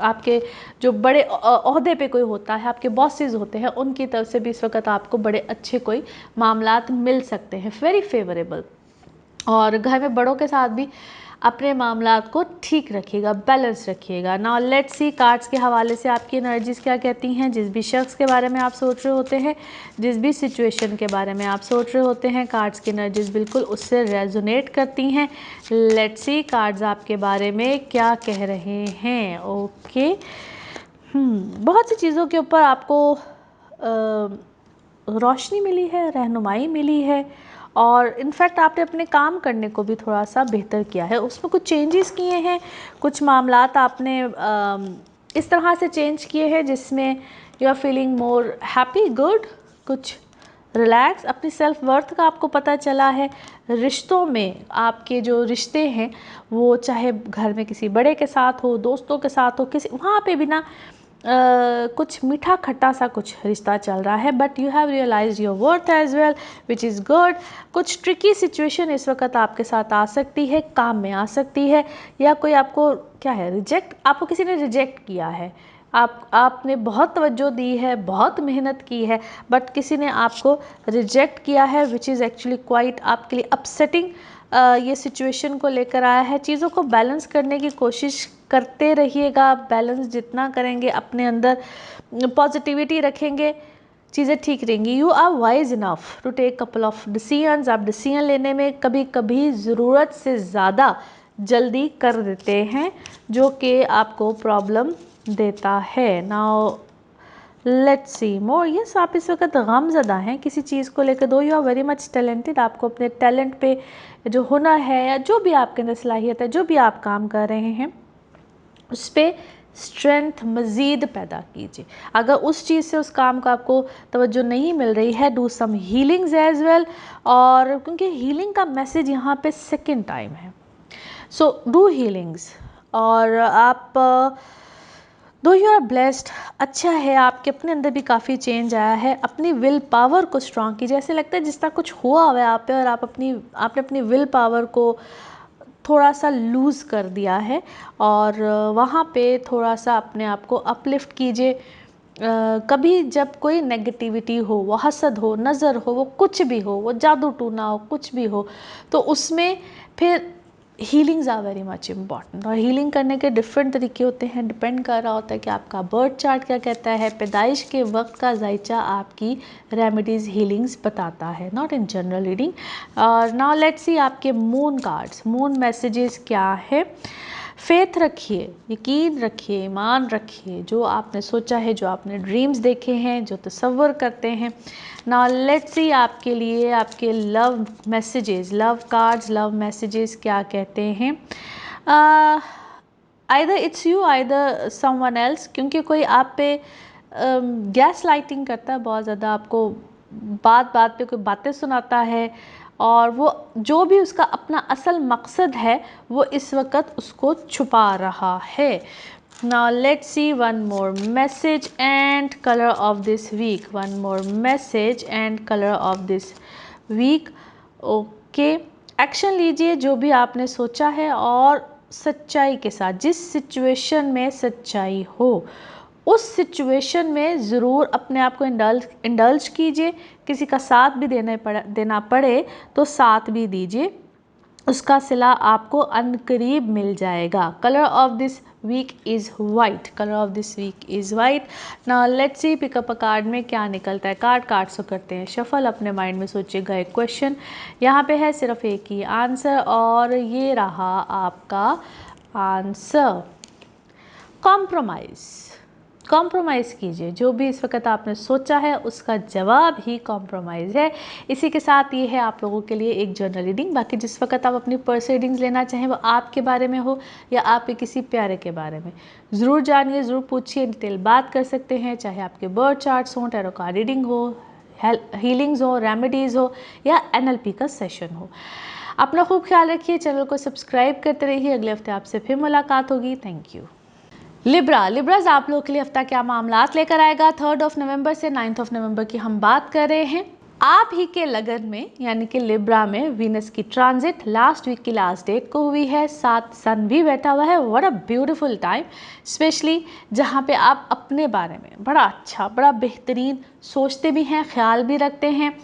S1: आपके जो बड़े ओहदे पे कोई होता है, आपके बॉसेस होते हैं, उनकी तरफ से भी इस वक्त आपको बड़े अच्छे कोई मामलात मिल सकते हैं, वेरी फेवरेबल। और घर में बड़ों के साथ भी अपने मामलात को ठीक रखिएगा, बैलेंस रखिएगा। नाउ लेट्स सी कार्ड्स के हवाले से आपकी एनर्जीज़ क्या कहती हैं। जिस भी शख्स के बारे में आप सोच रहे होते हैं, जिस भी सिचुएशन के बारे में आप सोच रहे होते हैं, कार्ड्स की एनर्जीज़ बिल्कुल उससे रेजोनेट करती हैं। लेट्स सी कार्ड्स आपके बारे में क्या कह रहे हैं। ओके, बहुत सी चीज़ों के ऊपर आपको रोशनी मिली है, रहनुमाई मिली है, और इनफैक्ट आपने अपने काम करने को भी थोड़ा सा बेहतर किया है, उसमें कुछ चेंजेस किए हैं, कुछ मामलात आपने इस तरह से चेंज किए हैं जिसमें you are feeling more happy, good, कुछ रिलैक्स, अपनी सेल्फ वर्थ का आपको पता चला है। रिश्तों में आपके जो रिश्ते हैं वो चाहे घर में किसी बड़े के साथ हो, दोस्तों के साथ हो, किसी वहाँ पे भी ना कुछ मीठा खट्टा सा कुछ रिश्ता चल रहा है, but you have realised your worth as well, which is good. कुछ ट्रिकी सिचुएशन इस वक्त आपके साथ आ सकती है, काम में आ सकती है, या कोई आपको क्या है आपको किसी ने रिजेक्ट किया है, आपने बहुत तवज्जो दी है, बहुत मेहनत की है, बट किसी ने आपको रिजेक्ट किया है, विच इज़ एक्चुअली क्वाइट आपके लिए अपसेटिंग। ये सिचुएशन को लेकर आया है। चीज़ों को बैलेंस करने की कोशिश करते रहिएगा, बैलेंस जितना करेंगे, अपने अंदर पॉजिटिविटी रखेंगे, चीज़ें ठीक रहेंगी। You are wise enough to take couple of decisions. आप डिसीजन लेने में कभी कभी ज़रूरत से ज़्यादा जल्दी कर देते हैं, जो कि आपको प्रॉब्लम देता है। Now let's C more. Yes, आप इस वक्त गमज़दा हैं किसी चीज़ को लेकर, दो you are very much talented. आपको अपने टैलेंट पे जो हुनर है या जो भी आपके अंदर सलाहियत है, जो भी आप काम कर रहे हैं, उस पर स्ट्रेंथ मज़ीद पैदा कीजिए। अगर उस चीज़ से उस काम का आपको तवज्जो नहीं मिल रही है, do some healings as well. और क्योंकि हीलिंग का मैसेज यहाँ पे सेकेंड टाइम है, सो डू हीलिंग्स। और आप दो यू आर ब्लेस्ड, अच्छा है, आपके अपने अंदर भी काफ़ी चेंज आया है। अपनी विल पावर को स्ट्रॉन्ग कीजिए। ऐसे लगता है जिस तरह कुछ हुआ हुआ है आप पे, और आपने अपनी विल पावर को थोड़ा सा लूज़ कर दिया है, और वहाँ पे थोड़ा सा अपने आप को अपलिफ्ट कीजिए। कभी जब कोई नेगेटिविटी हो, वो हसद हो, नज़र हो, वो कुछ भी हो, वो जादू टूना हो, कुछ भी हो, तो उसमें फिर healings are very much important. और हीलिंग करने के डिफरेंट तरीके होते हैं, डिपेंड कर रहा होता है कि आपका बर्थ चार्ट क्या कहता है, पैदाइश के वक्त का जायचा आपकी रेमेडीज़ हीलिंग्स बताता है, नॉट इन जनरल रीडिंग। और नाउ लेट्स सी आपके मून कार्ड्स, मून मैसेजेस क्या है। फेथ रखिए, यकीन रखिए, ईमान रखिए, जो आपने सोचा है, जो आपने ड्रीम्स देखे हैं, जो तसव्वुर करते हैं। नाउ लेट्स सी आपके लिए आपके love messages, love cards, love messages क्या कहते हैं। Either it's you, either someone else, क्योंकि कोई आप पे गैस लाइटिंग करता है बहुत ज़्यादा, आपको बात बात पे कोई बातें सुनाता है, और वो जो भी उसका अपना असल मकसद है वो इस वक्त उसको छुपा रहा है। Now let's see one more message and color of this week. One more message and color of this week. Okay, action लीजिए जो भी आपने सोचा है, और सच्चाई के साथ, जिस सिचुएशन में सच्चाई हो उस सिचुएशन में ज़रूर अपने आप को इंडल्ज कीजिए। किसी का साथ भी देना पड़े तो साथ भी दीजिए, उसका सिला आपको अनकरीब मिल जाएगा। Colour of this week is white, colour of this week is white. Now let's see pick up a card में क्या निकलता है। कार्ड से करते हैं शफल, अपने माइंड में सोचिएगा एक क्वेश्चन, यहाँ पे है सिर्फ एक ही आंसर, और ये रहा आपका आंसर। कॉम्प्रोमाइज़ कीजिए, जो भी इस वक्त आपने सोचा है उसका जवाब ही कॉम्प्रोमाइज़ है। इसी के साथ ये है आप लोगों के लिए एक जर्नल रीडिंग। बाकी जिस वक्त आप अपनी पर्सनल रीडिंग्स लेना चाहें, वो आपके बारे में हो या आपके किसी प्यारे के बारे में, ज़रूर जानिए, ज़रूर पूछिए, डिटेल बात कर सकते हैं। चाहे आपके बर्थ चार्ट्स हों, टैरो कार्ड रीडिंग हो, हीलिंग्स हो, रेमेडीज़ हो, या NLP का सेशन हो। अपना खूब ख्याल रखिए, चैनल को सब्सक्राइब करते रहिए। अगले हफ्ते आपसे फिर मुलाकात होगी। Thank you. लिब्राज आप लोगों के लिए हफ्ता क्या मामलात लेकर आएगा। 3 नवंबर से 9 नवंबर की हम बात कर रहे हैं। आप ही के लगन में यानी कि लिब्रा में वीनस की ट्रांजिट लास्ट वीक की लास्ट डेट को हुई है, साथ सन भी बैठा हुआ है। What a beautiful time, specially जहाँ पे आप अपने बारे में बड़ा अच्छा बड़ा बेहतरीन सोचते भी हैं, ख्याल भी रखते हैं,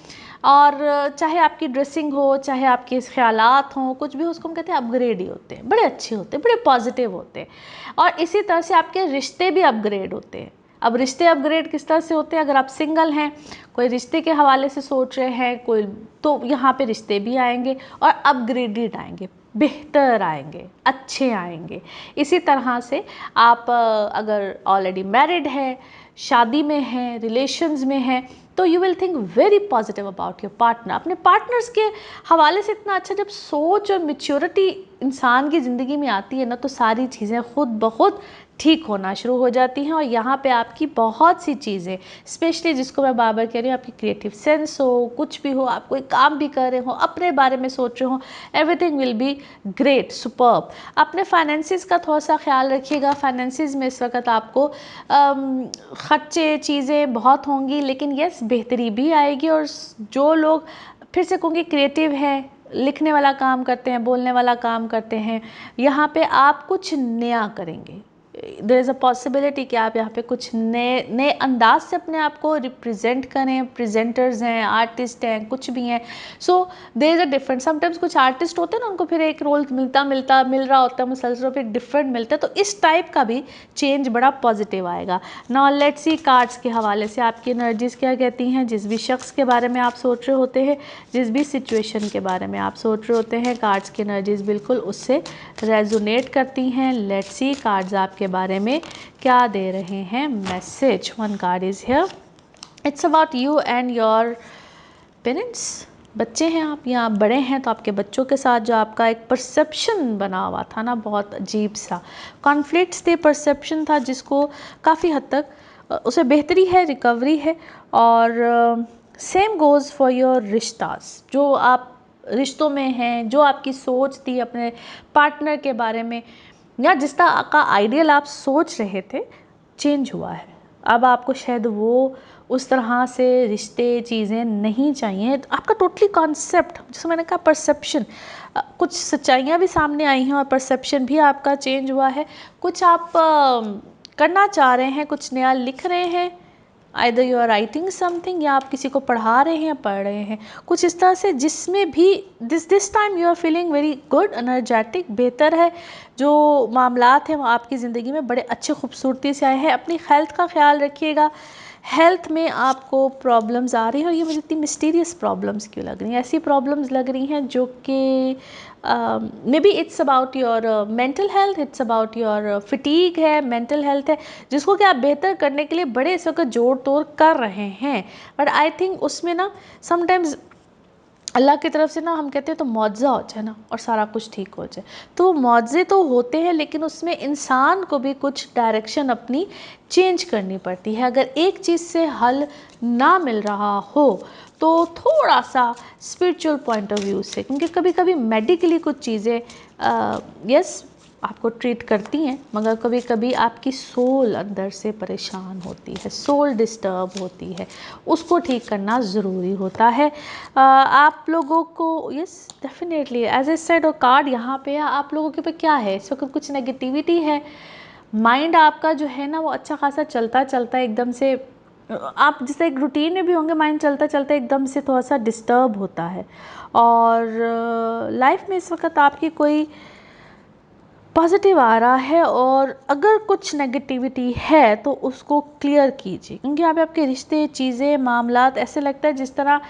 S1: और चाहे आपकी ड्रेसिंग हो, चाहे आपके ख्यालात हों, कुछ भी हो, उसको हम कहते हैं अपग्रेड ही होते हैं, बड़े अच्छे होते हैं, बड़े पॉजिटिव होते हैं। और इसी तरह से आपके रिश्ते भी अपग्रेड होते हैं। अब रिश्ते अपग्रेड किस तरह से होते हैं? अगर आप सिंगल हैं, कोई रिश्ते के हवाले से सोच रहे हैं कोई, तो यहाँ पे रिश्ते भी आएंगे और अपग्रेडेड आएंगे, बेहतर आएंगे, अच्छे आएंगे। इसी तरह से आप अगर ऑलरेडी मैरिड है, शादी में हैं, रिलेशंस में हैं, तो you will think very positive about your partner. अपने पार्टनर्स के हवाले से इतना अच्छा जब सोच और मैच्योरिटी इंसान की ज़िंदगी में आती है ना, तो सारी चीज़ें खुद ब खुद ठीक होना शुरू हो जाती हैं। और यहाँ पे आपकी बहुत सी चीज़ें, स्पेशली जिसको मैं बार बार कह रही हूँ, आपकी क्रिएटिव सेंस हो, कुछ भी हो, आप कोई काम भी कर रहे हो, अपने बारे में सोच रहे हो, everything will be great, superb. अपने फाइनेंसिस का थोड़ा सा ख्याल रखिएगा। फाइनेंसिस में इस वक्त आपको खर्चे चीज़ें बहुत होंगी, लेकिन यस बेहतरी भी आएगी। और जो लोग फिर से कहूँगी क्रिएटिव हैं, लिखने वाला काम करते हैं, बोलने वाला काम करते हैं, यहाँ पे आप कुछ नया करेंगे। देयर इज़ अ पॉसिबिलिटी कि आप यहाँ पे कुछ नए अंदाज से अपने आप को रिप्रेजेंट करें। प्रेजेंटर्स हैं, आर्टिस्ट हैं, कुछ भी हैं, so there is a different. Sometimes कुछ आर्टिस्ट होते हैं ना, उनको फिर एक रोल मिल रहा होता है मुसलसल, फिर डिफरेंट मिलता है, तो इस टाइप का भी चेंज बड़ा पॉजिटिव आएगा। नाउ लेट्स सी कार्ड्स के हवाले से आपकी एनर्जीज़ क्या कहती हैं। जिस भी शख्स के बारे में आप सोच रहे होते हैं, जिस भी सिचुएशन के बारे में आप सोच रहे होते हैं, कार्ड्स की एनर्जीज़ बिल्कुल उससे रेजोनेट करती हैं। लेट्स सी कार्ड्स आपके बारे में क्या दे रहे हैं message. One card is here, it's about you and your parents. बच्चे हैं आप या आप बड़े हैं, तो आपके बच्चों के साथ जो आपका एक परसेप्शन बना हुआ था ना, बहुत अजीब सा कॉन्फ्लिक्ट्स थे, परसेप्शन था, जिसको काफ़ी हद तक उसे बेहतरी है, रिकवरी है। और सेम गोज़ फॉर योर रिश्तास, जो आप रिश्तों में हैं, जो आपकी सोच थी अपने पार्टनर के बारे में, या जिस तरह का आइडियल आप सोच रहे थे, चेंज हुआ है। अब आपको शायद वो उस तरह से रिश्ते चीज़ें नहीं चाहिए। आपका टोटली कॉन्सेप्ट, जिसको मैंने कहा परसेप्शन, कुछ सच्चाइयाँ भी सामने आई हैं और परसेप्शन भी आपका चेंज हुआ है। कुछ आप करना चाह रहे हैं, कुछ नया लिख रहे हैं, either you are writing something, या आप किसी को पढ़ा रहे हैं या पढ़ रहे हैं, कुछ इस तरह से, जिसमें भी this time you are feeling very good, energetic, बेहतर है। जो मामलात हैं वो आपकी ज़िंदगी में बड़े अच्छे खूबसूरती से आए हैं। अपनी हेल्थ का ख्याल रखिएगा। हेल्थ में आपको प्रॉब्लम्स आ रही हैं, और ये मुझे इतनी मिस्टीरियस प्रॉब्लम्स क्यों लग रही हैं? ऐसी प्रॉब्लम्स लग रही हैं जो कि may be it's about your mental health, it's about your फिटीग है, मेंटल हेल्थ है, जिसको कि आप बेहतर करने के लिए बड़े इस वक्त जोड़ तोड़ कर रहे हैं। बट आई थिंक उसमें ना समटाइम्स अल्लाह की तरफ से ना, हम कहते हैं तो मुआवजा हो जाए ना और सारा कुछ ठीक हो जाए, तो मुआवजे तो होते हैं, लेकिन उसमें इंसान को भी कुछ डायरेक्शन अपनी चेंज करनी पड़ती है। अगर एक चीज़ से हल ना मिल रहा हो, तो थोड़ा सा स्पिरिचुअल पॉइंट ऑफ व्यू से, क्योंकि कभी कभी मेडिकली कुछ चीज़ें यस आपको ट्रीट करती हैं, मगर कभी कभी आपकी सोल अंदर से परेशान होती है, सोल डिस्टर्ब होती है, उसको ठीक करना ज़रूरी होता है। आप लोगों को yes definitely as I said, और कार्ड यहाँ पे आप लोगों के पे क्या है इस वक्त? कुछ नेगेटिविटी है। माइंड आपका जो है ना, वो अच्छा खासा चलता चलता एकदम से, आप जैसे एक रूटीन में भी होंगे, माइंड चलता चलता एकदम से थोड़ा सा डिस्टर्ब होता है। और लाइफ में इस वक्त आपकी कोई पॉजिटिव आ रहा है, और अगर कुछ नेगेटिविटी है तो उसको क्लियर कीजिए, क्योंकि यहाँ पे आपके रिश्ते, चीज़ें, मामलात ऐसे लगता है जिस तरह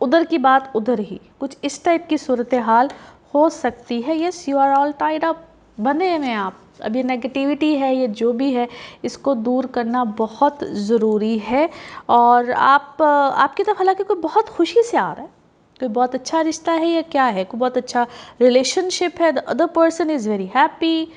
S1: उधर की बात उधर ही, कुछ इस टाइप की सूरत हाल हो सकती है। Yes you are all tied up, बने हुए आप। अब ये नेगेटिविटी है, ये जो भी है, इसको दूर करना बहुत ज़रूरी है। और आपकी तरफ हालांकि कोई बहुत खुशी से आ रहा है, कोई बहुत अच्छा रिश्ता है या क्या है, कोई बहुत अच्छा रिलेशनशिप है, the other person is very happy,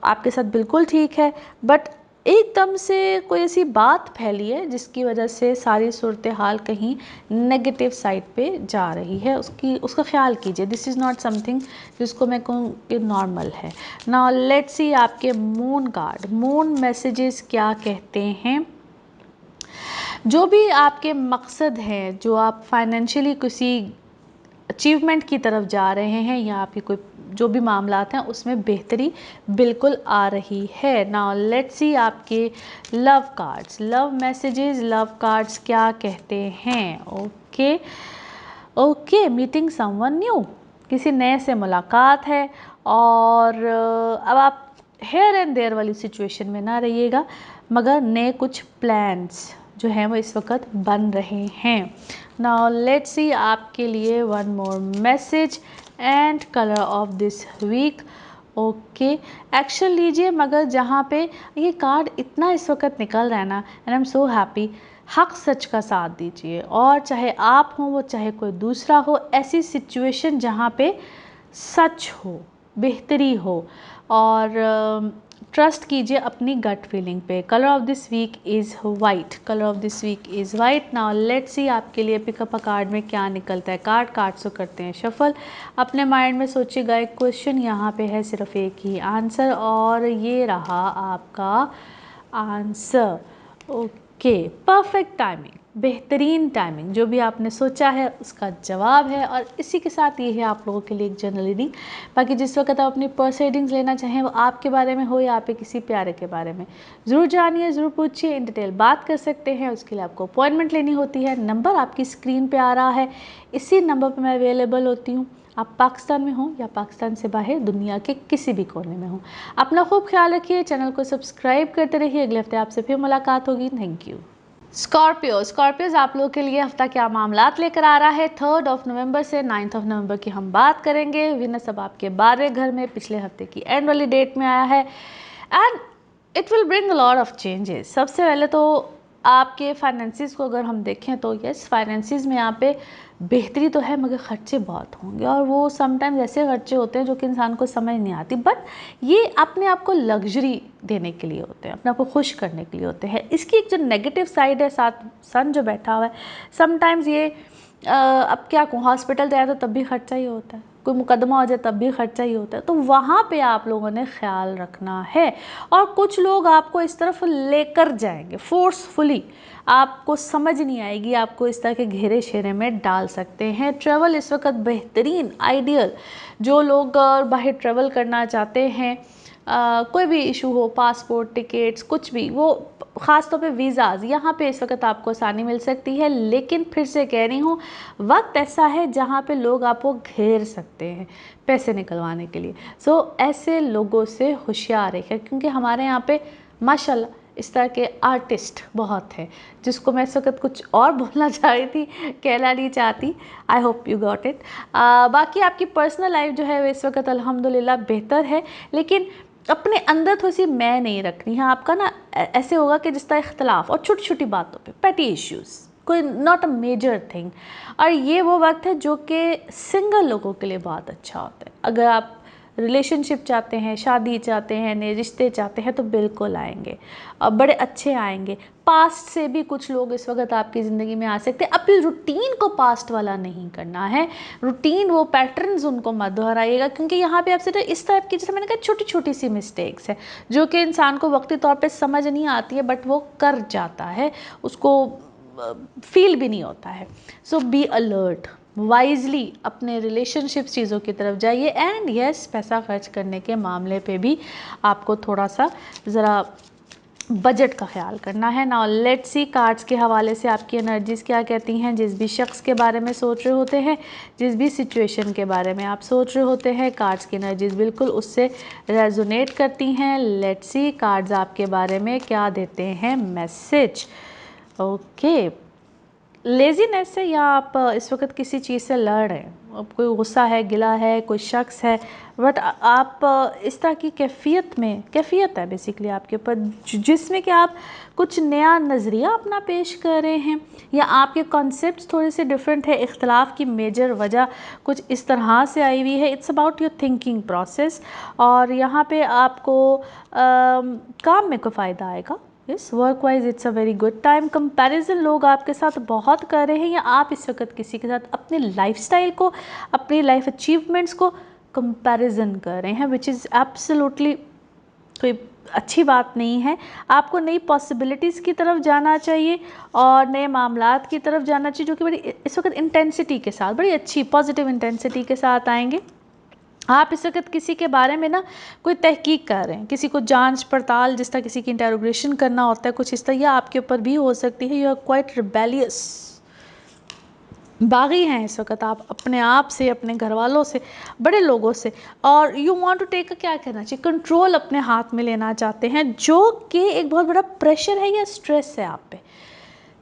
S1: आपके साथ बिल्कुल ठीक है, बट एकदम से कोई ऐसी बात फैली है जिसकी वजह से सारी सूरत हाल कहीं नेगेटिव साइड पे जा रही है। उसका ख्याल कीजिए। दिस इज़ नॉट समथिंग जिसको मैं कहूँ कि नॉर्मल है। नाउ लेट्स सी आपके मून कार्ड, मून मैसेजेस क्या कहते हैं। जो भी आपके मकसद हैं, जो आप फाइनेंशियली किसी अचीवमेंट की तरफ जा रहे हैं या आपकी कोई जो भी मामलात हैं उसमें बेहतरी बिल्कुल आ रही है। नाउ लेट्स सी आपके love cards, love messages, love cards क्या कहते हैं। ओके, मीटिंग समवन न्यू, किसी नए से मुलाकात है और अब आप हेयर एंड देयर वाली सिचुएशन में ना रहिएगा, मगर नए कुछ प्लान्स जो हैं वो इस वक्त बन रहे हैं। नाउ लेट्स सी आपके लिए one more message and colour of this week. Okay, action लीजिए, मगर जहाँ पे ये कार्ड इतना इस वक्त निकल रहा है ना, and I am so happy, हक सच का साथ दीजिए, और चाहे आप हो वो चाहे कोई दूसरा हो, ऐसी सिचुएशन जहाँ पे सच हो, बेहतरी हो, और ट्रस्ट कीजिए अपनी गट फीलिंग पे। Colour of this week is white, colour of this week is white. Now let's see आपके लिए पिकअप अ कार्ड में क्या निकलता है। कार्ड्स को करते हैं शफल, अपने माइंड में सोचिएगा एक क्वेश्चन, यहाँ पे है सिर्फ एक ही आंसर और ये रहा आपका आंसर। ओके, परफेक्ट टाइमिंग, बेहतरीन टाइमिंग, जो भी आपने सोचा है उसका जवाब है। और इसी के साथ ये है आप लोगों के लिए एक जनरल रीडिंग। बाकी जिस वक्त आप अपनी पर्सनल रीडिंग्स लेना चाहें, वो आपके बारे में हो या आपके किसी प्यारे के बारे में, ज़रूर जानिए, ज़रूर पूछिए, इन डिटेल बात कर सकते हैं। उसके लिए आपको अपॉइंटमेंट लेनी होती है। नंबर आपकी स्क्रीन पे आ रहा है, इसी नंबर पर मैं अवेलेबल होती हूँ। आप पाकिस्तान में हों या पाकिस्तान से बाहर दुनिया के किसी भी कोने में हों। अपना खूब ख्याल रखिए, चैनल को सब्सक्राइब करते रहिए। अगले हफ्ते आपसे फिर मुलाकात होगी। Thank you. स्कॉर्पियोज आप लोगों के लिए हफ्ता क्या मामलात लेकर आ रहा है। 3 नवंबर से 9 नवंबर की हम बात करेंगे। विनस अब आपके 12वें घर में पिछले हफ्ते की एंड वाली डेट में आया है, and it will bring a lot of changes. सबसे पहले तो आपके फाइनेंसिस को अगर हम देखें तो यस, फाइनेंसिस में यहाँ पे बेहतरी तो है, मगर ख़र्चे बहुत होंगे, और वो समटाइम्स ऐसे खर्चे होते हैं जो कि इंसान को समझ नहीं आती, बट ये अपने आप को लग्जरी देने के लिए होते हैं, अपने आप को खुश करने के लिए होते हैं। इसकी एक जो नेगेटिव साइड है, साथ सन जो बैठा हुआ है, समटाइम्स ये अब क्या कहूँ, हॉस्पिटल जाए तो तब भी खर्चा ही होता है, कोई मुकदमा हो जाए तब भी खर्चा ही होता है, तो वहाँ पे आप लोगों ने ख्याल रखना है। और कुछ लोग आपको इस तरफ लेकर जाएंगे फोर्सफुली, आपको समझ नहीं आएगी, आपको इस तरह के घेरे शेरे में डाल सकते हैं। ट्रैवल इस वक्त बेहतरीन, आइडियल, जो लोग बाहर ट्रैवल करना चाहते हैं, कोई भी इशू हो, पासपोर्ट, टिकट्स, कुछ भी, वो ख़ास तौर पे वीज़ाज़, यहाँ पे इस वक्त आपको आसानी मिल सकती है। लेकिन फिर से कह रही हूँ, वक्त ऐसा है जहाँ पे लोग आपको घेर सकते हैं पैसे निकलवाने के लिए। सो ऐसे लोगों से होशियार रहिए, क्योंकि हमारे यहाँ पे माशाल्लाह इस तरह के आर्टिस्ट बहुत हैं, जिसको मैं इस वक्त कुछ और बोलना चाह रही थी, कहना नहीं चाहती। I hope you got it. बाकी आपकी पर्सनल लाइफ जो है वो इस वक्त अल्हम्दुलिल्लाह बेहतर है, लेकिन अपने अंदर थोड़ी सी मैं नहीं रखनी है। आपका ना ऐसे होगा कि जिस तरह इख्तलाफ और छोटी छोटी बातों पे, पेटी इश्यूज़, कोई नॉट अ मेजर थिंग। और ये वो वक्त है जो कि सिंगल लोगों के लिए बहुत अच्छा होता है। अगर आप रिलेशनशिप चाहते हैं, शादी चाहते हैं, नए रिश्ते चाहते हैं, तो बिल्कुल आएंगे और बड़े अच्छे आएंगे। पास्ट से भी कुछ लोग इस वक्त आपकी ज़िंदगी में आ सकते हैं। अपनी रूटीन को पास्ट वाला नहीं करना है, रूटीन वो पैटर्न्स उनको मत दोहराइएगा, क्योंकि यहाँ पे आपसे इस टाइप की, जैसे मैंने कहा, छोटी छोटी सी मिस्टेक्स है जो कि इंसान को वक्ती तौर पे समझ नहीं आती है, बट वो कर जाता है, उसको फील भी नहीं होता है। सो बी अलर्ट, वाइजली अपने रिलेशनशिप चीज़ों की तरफ जाइए। एंड यस, पैसा खर्च करने के मामले पे भी आपको थोड़ा सा ज़रा बजट का ख्याल करना है। नाउ लेट्स सी कार्ड्स के हवाले से आपकी एनर्जीज़ क्या कहती हैं। जिस भी शख्स के बारे में सोच रहे होते हैं, जिस भी सिचुएशन के बारे में आप सोच रहे होते हैं, कार्ड्स की एनर्जीज़ बिल्कुल उससे रेजोनेट करती हैं। लेट्स सी कार्ड्स आपके बारे में क्या देते हैं मैसेज। ओके, लेज़ीनेस से, या आप इस वक्त किसी चीज़ से लड़ रहे हैं, अब कोई गुस्सा है, गिला है, कोई शख्स है, बट आप इस तरह की कैफियत है बेसिकली आपके ऊपर, जिसमें कि आप कुछ नया नज़रिया अपना पेश कर रहे हैं, या आपके कॉन्सेप्ट्स थोड़े से डिफरेंट है। इख्तलाफ की मेजर वजह कुछ इस तरह से आई हुई है। It's about your thinking process, और यहाँ पे आपको काम में कोई फ़ायदा आएगा। Yes, work wise it's a very good time. Comparison लोग आपके साथ बहुत कर रहे हैं, या आप इस वक्त किसी के साथ अपने लाइफस्टाइल को, अपनी लाइफ अचीवमेंट्स को कंपैरिजन कर रहे हैं, विच इज़ एब्सोल्युटली कोई अच्छी बात नहीं है। आपको नई पॉसिबिलिटीज़ की तरफ जाना चाहिए और नए मामलात की तरफ जाना चाहिए, जो कि बड़ी इस वक्त इंटेंसिटी के साथ, बड़ी अच्छी पॉजिटिव इंटेंसिटी के साथ आएंगे। आप इस वक्त किसी के बारे में ना कोई तहकीक कर रहे हैं, किसी को जांच पड़ताल, जिस तरह किसी की इंटेरोग्रेशन करना होता है, कुछ इस तरह, यह आपके ऊपर भी हो सकती है। यू आर क्वाइट रिबेलियस, बागी हैं इस वक्त आप अपने आप से, अपने घर वालों से, बड़े लोगों से, और यू वांट टू टेक, क्या कहना चाहिए, कंट्रोल अपने हाथ में लेना चाहते हैं, जो कि एक बहुत बड़ा प्रेशर है या स्ट्रेस है आप पे।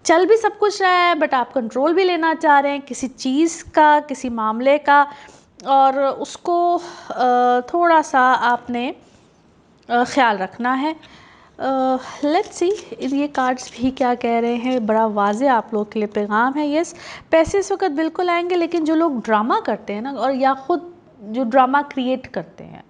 S1: चल भी सब कुछ रहा है बट आप कंट्रोल भी लेना चाह रहे हैं किसी चीज़ का, किसी मामले का, और उसको थोड़ा सा आपने ख्याल रखना है। लेट्स सी ये कार्ड्स भी क्या कह रहे हैं। बड़ा वाज़े आप लोग के लिए पैगाम है। यस, पैसे इस वक्त बिल्कुल आएंगे, लेकिन जो लोग ड्रामा करते हैं ना, और या ख़ुद जो ड्रामा क्रिएट करते हैं,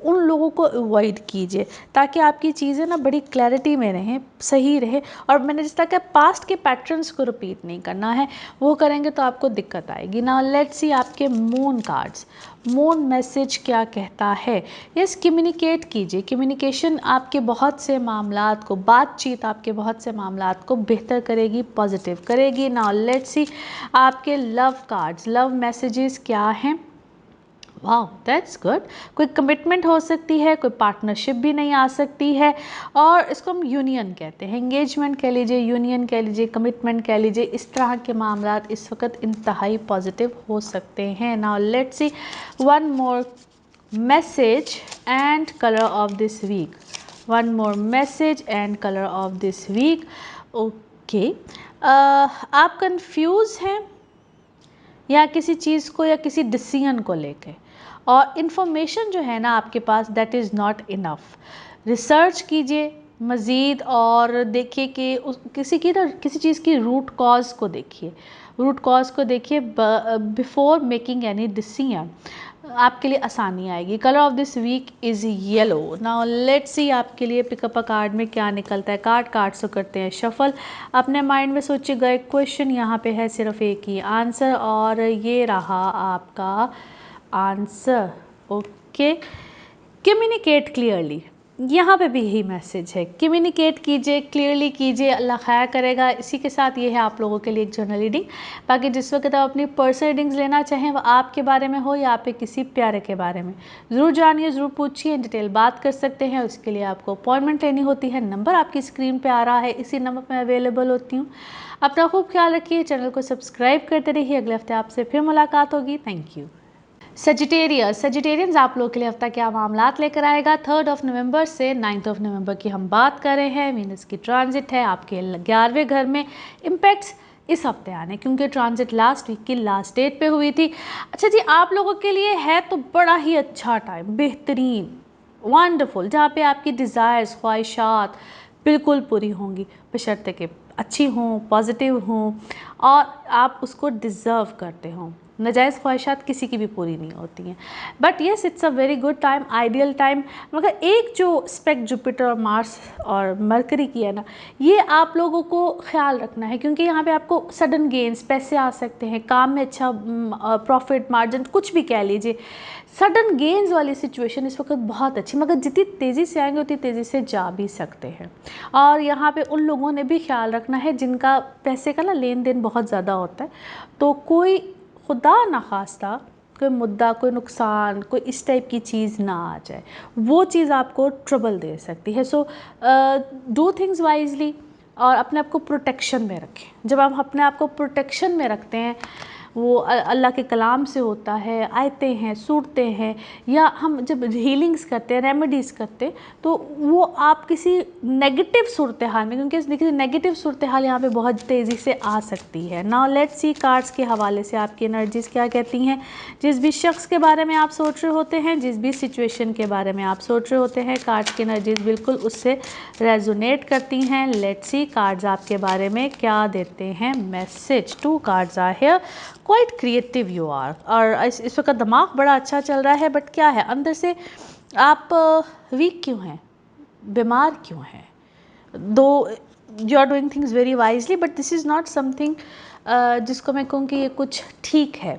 S1: उन लोगों को अवॉइड कीजिए, ताकि आपकी चीज़ें ना बड़ी क्लैरिटी में रहें, सही रहे। और मैंने जिस तरह कि पास्ट के पैटर्न्स को रिपीट नहीं करना है, वो करेंगे तो आपको दिक्कत आएगी। ना लेट्स सी आपके मून कार्ड्स, मून मैसेज क्या कहता है। यस, कम्युनिकेट कीजिए। कम्युनिकेशन आपके बहुत से मामलात को, बातचीत आपके बहुत से मामलात को बेहतर करेगी, पॉजिटिव करेगी। ना लेट्स सी आपके लव कार्ड्स, लव मैसेजेस क्या हैं। वाह, दैट्स गुड। कोई कमिटमेंट हो सकती है, कोई पार्टनरशिप भी नहीं आ सकती है, और इसको हम यूनियन कहते हैं। एंगेजमेंट कह लीजिए, यूनियन कह लीजिए, कमिटमेंट कह लीजिए। इस तरह के मामलात इस वक्त इंतहाई पॉजिटिव हो सकते हैं। Now let's see one more message and colour of this week. One more message and colour of this week. Okay, आप कंफ्यूज हैं या किसी चीज़ को या किसी डिसीजन को लेके, और इन्फॉर्मेशन जो है ना आपके पास, that is not enough. Research कीजिए मज़ीद, और देखिए कि किसी चीज़ की रूट कॉज को देखिए, रूट कॉज को देखिए बिफोर मेकिंग एनी डिसीजन। आपके लिए आसानी आएगी। Colour of this week is yellow. Now let's see आपके लिए पिकअप अ कार्ड में क्या निकलता है। कार्ड से करते हैं शफल। अपने माइंड में सोचिएगा एक क्वेश्चन, यहाँ पे है सिर्फ एक ही आंसर, और ये रहा आपका आंसर। Okay, communicate clearly. यहाँ पे भी यही मैसेज है, कम्युनिकेट कीजिए, क्लियरली कीजिए, अल्लाह खैर करेगा। इसी के साथ ये है आप लोगों के लिए एक जर्नल रीडिंग। बाकी जिस वक्त आप अपनी पर्सनल रीडिंग्स लेना चाहें, वो आपके बारे में हो या आपके किसी प्यारे के बारे में, ज़रूर जानिए, ज़रूर पूछिए, डिटेल बात कर सकते हैं। उसके लिए आपको अपॉइंटमेंट लेनी होती है। नंबर आपकी स्क्रीन पर आ रहा है, इसी नंबर पर अवेलेबल होती हूँ। अपना खूब ख्याल रखिए, चैनल को सब्सक्राइब करते रहिए। अगले हफ्ते आपसे फिर मुलाकात होगी। Thank you. सजिटेरियंस आप लोगों के लिए हफ्ता क्या मामलात लेकर आएगा। 3 नवंबर से 9 नवंबर की हम बात कर रहे हैं। वीनस की ट्रांजिट है आपके 11वें घर में। इम्पैक्ट्स इस हफ्ते आने, क्योंकि ट्रांजिट लास्ट वीक की लास्ट डेट पे हुई थी। अच्छा जी, आप लोगों के लिए है तो बड़ा ही अच्छा टाइम, बेहतरीन, वंडरफुल, जहाँ पे आपकी डिज़ायर्स, ख्वाहिशात बिल्कुल पूरी होंगी, बशर्ते कि अच्छी हों, पॉजिटिव हों, और आप उसको डिज़र्व करते हों। नाजायज़ ख्वाहिशात किसी की भी पूरी नहीं होती हैं। But yes, it's a very good time, ideal time. मगर एक जो स्पेक्ट जुपिटर और मार्स और मरकरी की है ना, ये आप लोगों को ख्याल रखना है, क्योंकि यहाँ पे आपको सडन गेंस, पैसे आ सकते हैं, काम में अच्छा प्रॉफिट मार्जिन, कुछ भी कह लीजिए, सडन गेंस वाली सिचुएशन इस वक्त बहुत अच्छी, मगर जितनी तेज़ी से आएंगे उतनी तेज़ी से जा भी सकते हैं। और यहाँ पे उन लोगों ने भी ख्याल रखना है जिनका पैसे का ना लेन देन बहुत ज़्यादा होता है, तो कोई खुदा ना खास्ता कोई मुद्दा, कोई नुकसान, कोई इस टाइप की चीज़ ना आ जाए, वो चीज़ आपको ट्रबल दे सकती है। सो डू थिंग्स वाइजली, और अपने आप को प्रोटेक्शन में रखें। जब आप अपने आप को प्रोटेक्शन में रखते हैं, वो अल्लाह के कलाम से होता है, आयतें हैं, सूरतें हैं, या हम जब हीलिंग्स करते हैं, रेमेडीज़ करते हैं, तो वो आप किसी नेगेटिव सूरत हाल में, क्योंकि देखिए नेगेटिव सूरत हाल यहाँ पे बहुत तेज़ी से आ सकती है। नाउ लेट्स सी कार्ड्स के हवाले से आपकी एनर्जीज़ क्या कहती हैं। जिस भी शख्स के बारे में आप सोच रहे होते हैं, जिस भी सिचुएशन के बारे में आप सोच रहे होते हैं, कार्ड्स की एनर्जीज़ बिल्कुल उससे रेजोनेट करती हैं। लेट्स सी कार्ड्स आपके बारे में क्या देते हैं message. 2 cards are here. Quite creative you are, और इस वक्त दिमाग बड़ा अच्छा चल रहा है, बट क्या है अंदर से आप वीक क्यों हैं, बीमार क्यों हैं। दो you are doing things very wisely, but this is not something जिसको मैं कहूँ कि ये कुछ ठीक है।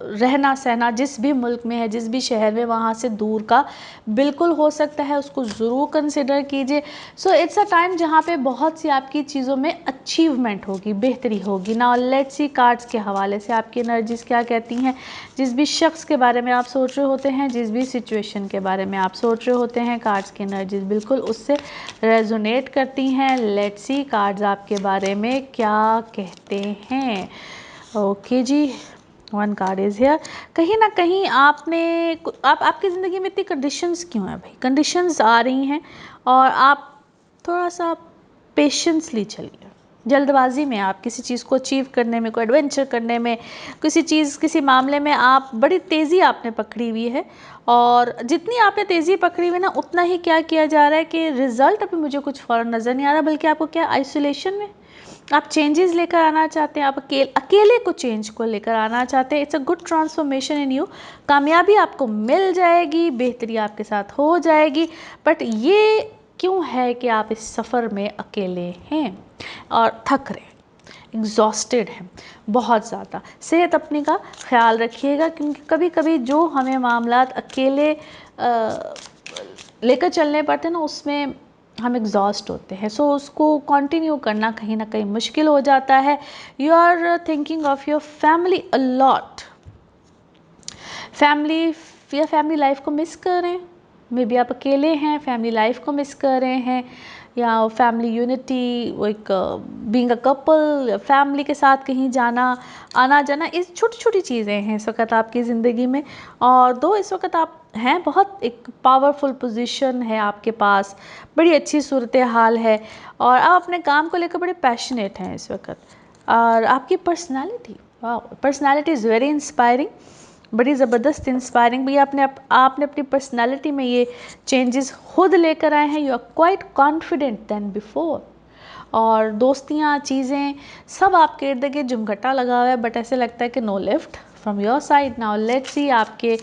S1: रहना सहना जिस भी मुल्क में है, जिस भी शहर में, वहाँ से दूर का बिल्कुल हो सकता है, उसको ज़रूर कंसिडर कीजिए। सो इट्स अ टाइम जहाँ पे बहुत सी आपकी चीज़ों में अचीवमेंट होगी, बेहतरी होगी। नाउ लेट्स सी कार्ड्स के हवाले से आपकी एनर्जीज़ क्या कहती हैं। जिस भी शख्स के बारे में आप सोच रहे होते हैं, जिस भी सिचुएशन के बारे में आप सोच रहे होते हैं, कार्ड्स की एनर्जीज़ बिल्कुल उससे रेजोनेट करती हैं। लेट्स सी कार्ड्स आपके बारे में क्या कहते हैं। ओके जी, वन कार्ड इज़ हियर। कहीं ना कहीं आपकी ज़िंदगी में इतनी कंडीशंस क्यों हैं भाई? कंडीशंस आ रही हैं और आप थोड़ा सा पेशेंसली चलिए। जल्दबाजी में आप किसी चीज़ को अचीव करने में, कोई एडवेंचर करने में, किसी मामले में आप बड़ी तेज़ी आपने पकड़ी हुई है। और जितनी आपने तेज़ी पकड़ी हुई है ना, उतना ही क्या किया जा रहा है कि रिज़ल्ट अभी मुझे कुछ फ़ौरन नज़र नहीं आ रहा, बल्कि आपको क्या आइसोलेशन में आप चेंजेस लेकर आना चाहते हैं। आप अकेले को चेंज को लेकर आना चाहते हैं। It's a good transformation in you. कामयाबी आपको मिल जाएगी, बेहतरी आपके साथ हो जाएगी। बट ये क्यों है कि आप इस सफ़र में अकेले हैं और थक रहे हैं, एग्जॉस्टेड हैं बहुत ज़्यादा। सेहत अपनी का ख्याल रखिएगा, क्योंकि कभी कभी जो हमें मामलात अकेले लेकर चलने पड़ते हैं ना, उसमें हम एग्जॉस्ट होते हैं। सो उसको कंटिन्यू करना कहीं ना कहीं मुश्किल हो जाता है। You are thinking of your family a lot. Family life को मिस कर रहे हैं। मे बी आप अकेले हैं, फैमिली लाइफ को मिस कर रहे हैं, या फैमिली यूनिटी, वो एक बीइंग अ कपल, फैमिली के साथ कहीं जाना आना जाना, इस छोटी छोटी चीज़ें हैं इस वक्त आपकी ज़िंदगी में। और दो इस वक्त आप हैं, बहुत एक पावरफुल पोजीशन है आपके पास, बड़ी अच्छी सूरत हाल है, और आप अपने काम को लेकर बड़े पैशनेट हैं इस वक्त। और आपकी पर्सनैलिटी इज़ वेरी इंस्पायरिंग, बड़ी ज़बरदस्त इंस्पायरिंग भी। आपने अपनी पर्सनालिटी में ये चेंजेस खुद लेकर आए हैं। You are quite confident than before. और दोस्तियाँ, चीज़ें सब आपके इर्द गिर्द जुमघटा लगा हुआ है, बट ऐसे लगता है कि no lift from your side. Now let's see आपके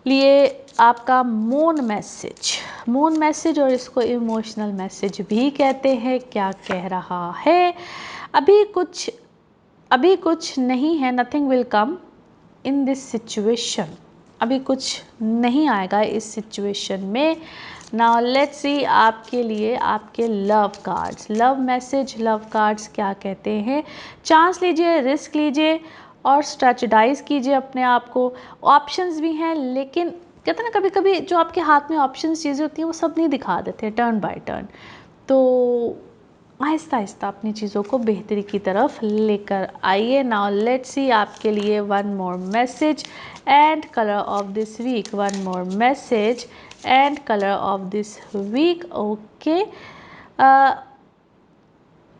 S1: लिए आपका मून मैसेज, और इसको इमोशनल मैसेज भी कहते हैं, क्या कह रहा है। अभी कुछ नहीं है, nothing will come in this situation. अभी कुछ नहीं आएगा इस सिचुएशन में। नाउ लेट्स सी आपके लिए आपके love cards, love message, love cards क्या कहते हैं। चांस लीजिए, रिस्क लीजिए और स्ट्रेटजाइज कीजिए अपने आप को। ऑप्शंस भी हैं, लेकिन कहते हैं ना, कभी कभी जो आपके हाथ में ऑप्शंस चीज़ें होती हैं वो सब नहीं दिखा देते टर्न बाय टर्न। तो आहिस्ता आहिस्ता अपनी चीज़ों को बेहतरी की तरफ लेकर आइए। नाउ लेट्स सी आपके लिए one more message and colour of this week, one more message and colour of this week. Okay,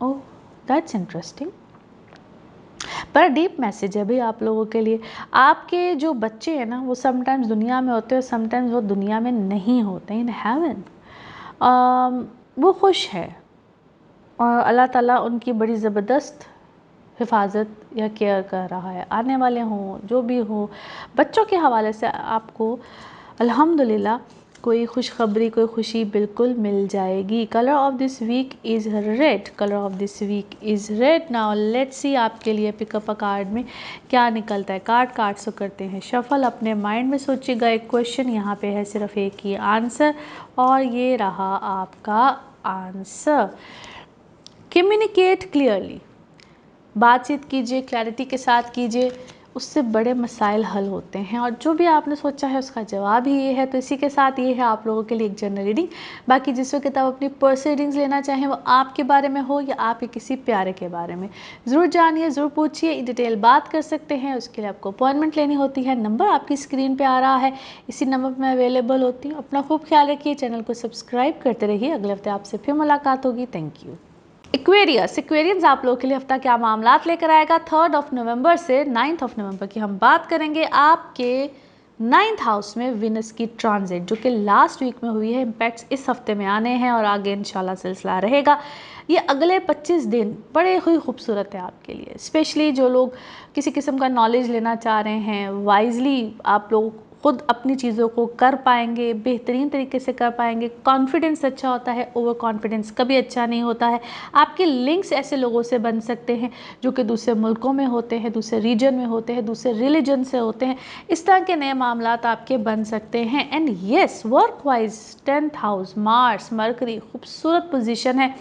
S1: oh that's interesting, बड़ा डीप मैसेज है भाई आप लोगों के लिए। आपके जो बच्चे हैं ना, वो समटाइम्स दुनिया में होते हैं, समटाइम्स वो दुनिया में नहीं होते, इन हेवन। वो खुश है और अल्लाह ताला उनकी बड़ी ज़बरदस्त हिफाजत या केयर कर रहा है। आने वाले हों, जो भी हो, बच्चों के हवाले से आपको अल्हम्दुलिल्लाह कोई खुशखबरी, कोई खुशी बिल्कुल मिल जाएगी। Colour of this week is red, colour of this week is red. Now let's see आपके लिए पिकअप अ कार्ड में क्या निकलता है। कार्ड से करते हैं शफल। अपने माइंड में सोचिएगा एक क्वेश्चन, यहाँ पे है सिर्फ एक ही आंसर, और ये रहा आपका आंसर। कम्युनिकेट क्लियरली, बातचीत कीजिए, क्लैरिटी के साथ कीजिए, उससे बड़े मसाइल हल होते हैं। और जो भी आपने सोचा है उसका जवाब ही ये है। तो इसी के साथ ये है आप लोगों के लिए एक जनरल रीडिंग। बाकी जिस वक्त आप अपनी पर्सनल रीडिंग्स लेना चाहें, वो आपके बारे में हो या आपके किसी प्यारे के बारे में, ज़रूर जानिए, ज़रूर पूछिए, डिटेल बात कर सकते हैं। उसके लिए आपको अपॉइंटमेंट लेनी होती है। नंबर आपकी स्क्रीन पर आ रहा है, इसी नंबर पर मैं अवेलेबल होती हूँ। अपना खूब ख्याल रखिए, चैनल को सब्सक्राइब करते रहिए। अगले हफ्ते आपसे फिर मुलाकात होगी। Thank you. एक्वेरियंस आप लोगों के लिए हफ्ता क्या मामलात लेकर आएगा। 3 नवंबर से 9 नवंबर की हम बात करेंगे। आपके 9th हाउस में विनस की ट्रांजिट, जो कि लास्ट वीक में हुई है, इम्पैक्ट्स इस हफ्ते में आने हैं और आगे इंशाल्लाह सिलसिला रहेगा। ये अगले 25 दिन बड़े ही खूबसूरत है आपके लिए, स्पेशली जो लोग किसी किस्म का नॉलेज लेना चाह रहे हैं। वाइजली आप लोग ख़ुद अपनी चीज़ों को कर पाएंगे, बेहतरीन तरीके से कर पाएंगे। कॉन्फिडेंस अच्छा होता है, ओवर कॉन्फिडेंस कभी अच्छा नहीं होता है। आपके लिंक्स ऐसे लोगों से बन सकते हैं जो कि दूसरे मुल्कों में होते हैं, दूसरे रीजन में होते हैं, दूसरे रिलीजन से होते हैं। इस तरह के नए मामलात आपके बन सकते हैं। And yes, work wise 10th house, Mars, mercury, खूबसूरत पोजीशन है।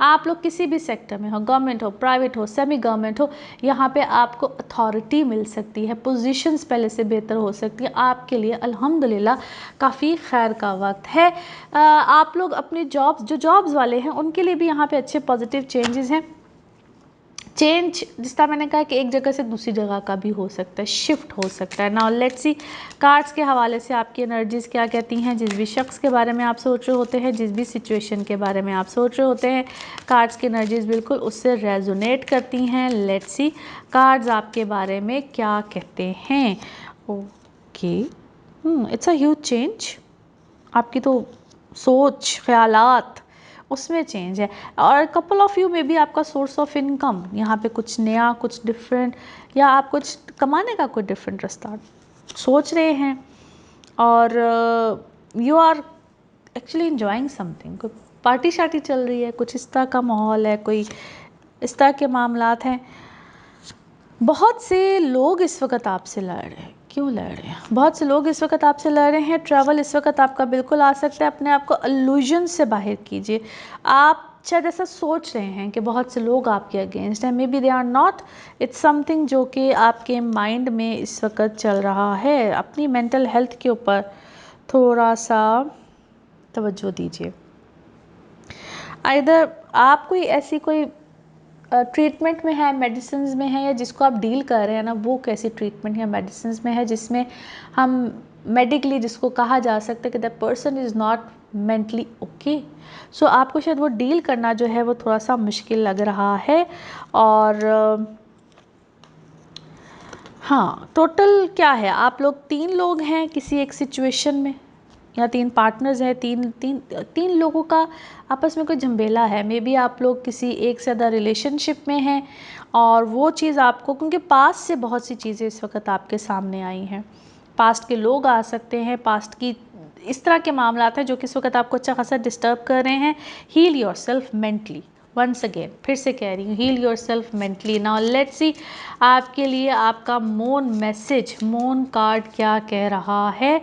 S1: आप लोग किसी भी सेक्टर में हो, गवर्नमेंट हो, प्राइवेट हो, सेमी गवर्नमेंट हो, यहाँ पे आपको अथॉरिटी मिल सकती है, पोजीशंस पहले से बेहतर हो सकती है। आपके लिए अल्हम्दुलिल्लाह काफ़ी खैर का वक्त है। आप लोग अपनी जॉब्स, जो जॉब्स वाले हैं उनके लिए भी यहाँ पे अच्छे पॉजिटिव चेंजेस हैं। चेंज जिस तरह मैंने कहा कि एक जगह से दूसरी जगह का भी हो सकता है, शिफ्ट हो सकता है। नाउ लेट्स सी कार्ड्स के हवाले से आपकी एनर्जीज़ क्या कहती हैं। जिस भी शख्स के बारे में आप सोच रहे होते हैं, जिस भी सिचुएशन के बारे में आप सोच रहे होते हैं, कार्ड्स की एनर्जीज़ बिल्कुल उससे रेजोनेट करती हैं। लेट्स सी कार्ड्स आपके बारे में क्या कहते हैं। Okay, it's a huge change. आपकी तो सोच, ख्यालात, उसमें चेंज है। और कपल ऑफ यू में भी आपका सोर्स ऑफ इनकम यहाँ पे कुछ नया, कुछ डिफरेंट, या आप कुछ कमाने का कोई डिफरेंट रास्ता सोच रहे हैं। और you are actually enjoying something. कोई पार्टी शार्टी चल रही है, कुछ इस तरह का माहौल है, कोई इस तरह के मामलात हैं। बहुत से लोग इस वक्त आपसे लड़ रहे हैं। क्यों लड़ रहे हैं? बहुत से लोग इस वक्त आपसे लड़ रहे हैं। ट्रैवल इस वक्त आपका बिल्कुल आ सकता है। अपने आप को इल्यूजन से बाहर कीजिए। आप शायद ऐसा सोच रहे हैं कि बहुत से लोग आपके अगेंस्ट हैं, maybe they are not. It's something जो कि आपके माइंड में इस वक्त चल रहा है। अपनी मेंटल हेल्थ के ऊपर थोड़ा सा तवज्जो दीजिए। आइदर आप कोई ऐसी कोई ट्रीटमेंट में है, मेडिसिन में है, या जिसको आप डील कर रहे हैं ना, वो कैसी ट्रीटमेंट या मेडिसिन में है जिसमें हम मेडिकली जिसको कहा जा सकता है कि that person is not mentally okay. So आपको शायद वो डील करना जो है वो थोड़ा सा मुश्किल लग रहा है। और हाँ, टोटल क्या है, आप लोग 3 लोग हैं किसी एक सिचुएशन में, या 3 पार्टनर्स हैं। तीन लोगों का आपस में कोई झंबेला है। मे बी आप लोग किसी एक से ज़्यादा रिलेशनशिप में हैं, और वो चीज़ आपको, क्योंकि पास्ट से बहुत सी चीज़ें इस वक्त आपके सामने आई हैं। पास्ट के लोग आ सकते हैं, पास्ट की इस तरह के मामलात हैं जो कि इस वक्त आपको अच्छा खासा डिस्टर्ब कर रहे हैं। Heal yourself mentally. Once again फिर से कह रही हूँ, heal yourself mentally. Now let's see आपके लिए आपका मून मैसेज, मून कार्ड क्या कह रहा है।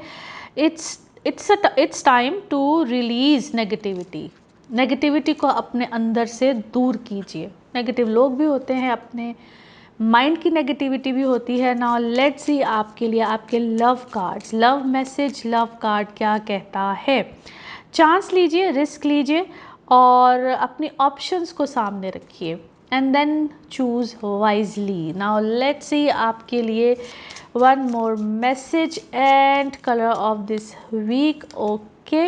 S1: It's time to release negativity. Negativity को अपने अंदर से दूर कीजिए। नेगेटिव लोग भी होते हैं, अपने माइंड की नेगेटिविटी भी होती है। नाउ लेट्स सी आपके लिए आपके love cards, love message, love card क्या कहता है। चांस लीजिए, रिस्क लीजिए, और अपनी ऑप्शंस को सामने रखिए, and then choose wisely. Now let's see आपके लिए one more message and colour of this week. Okay,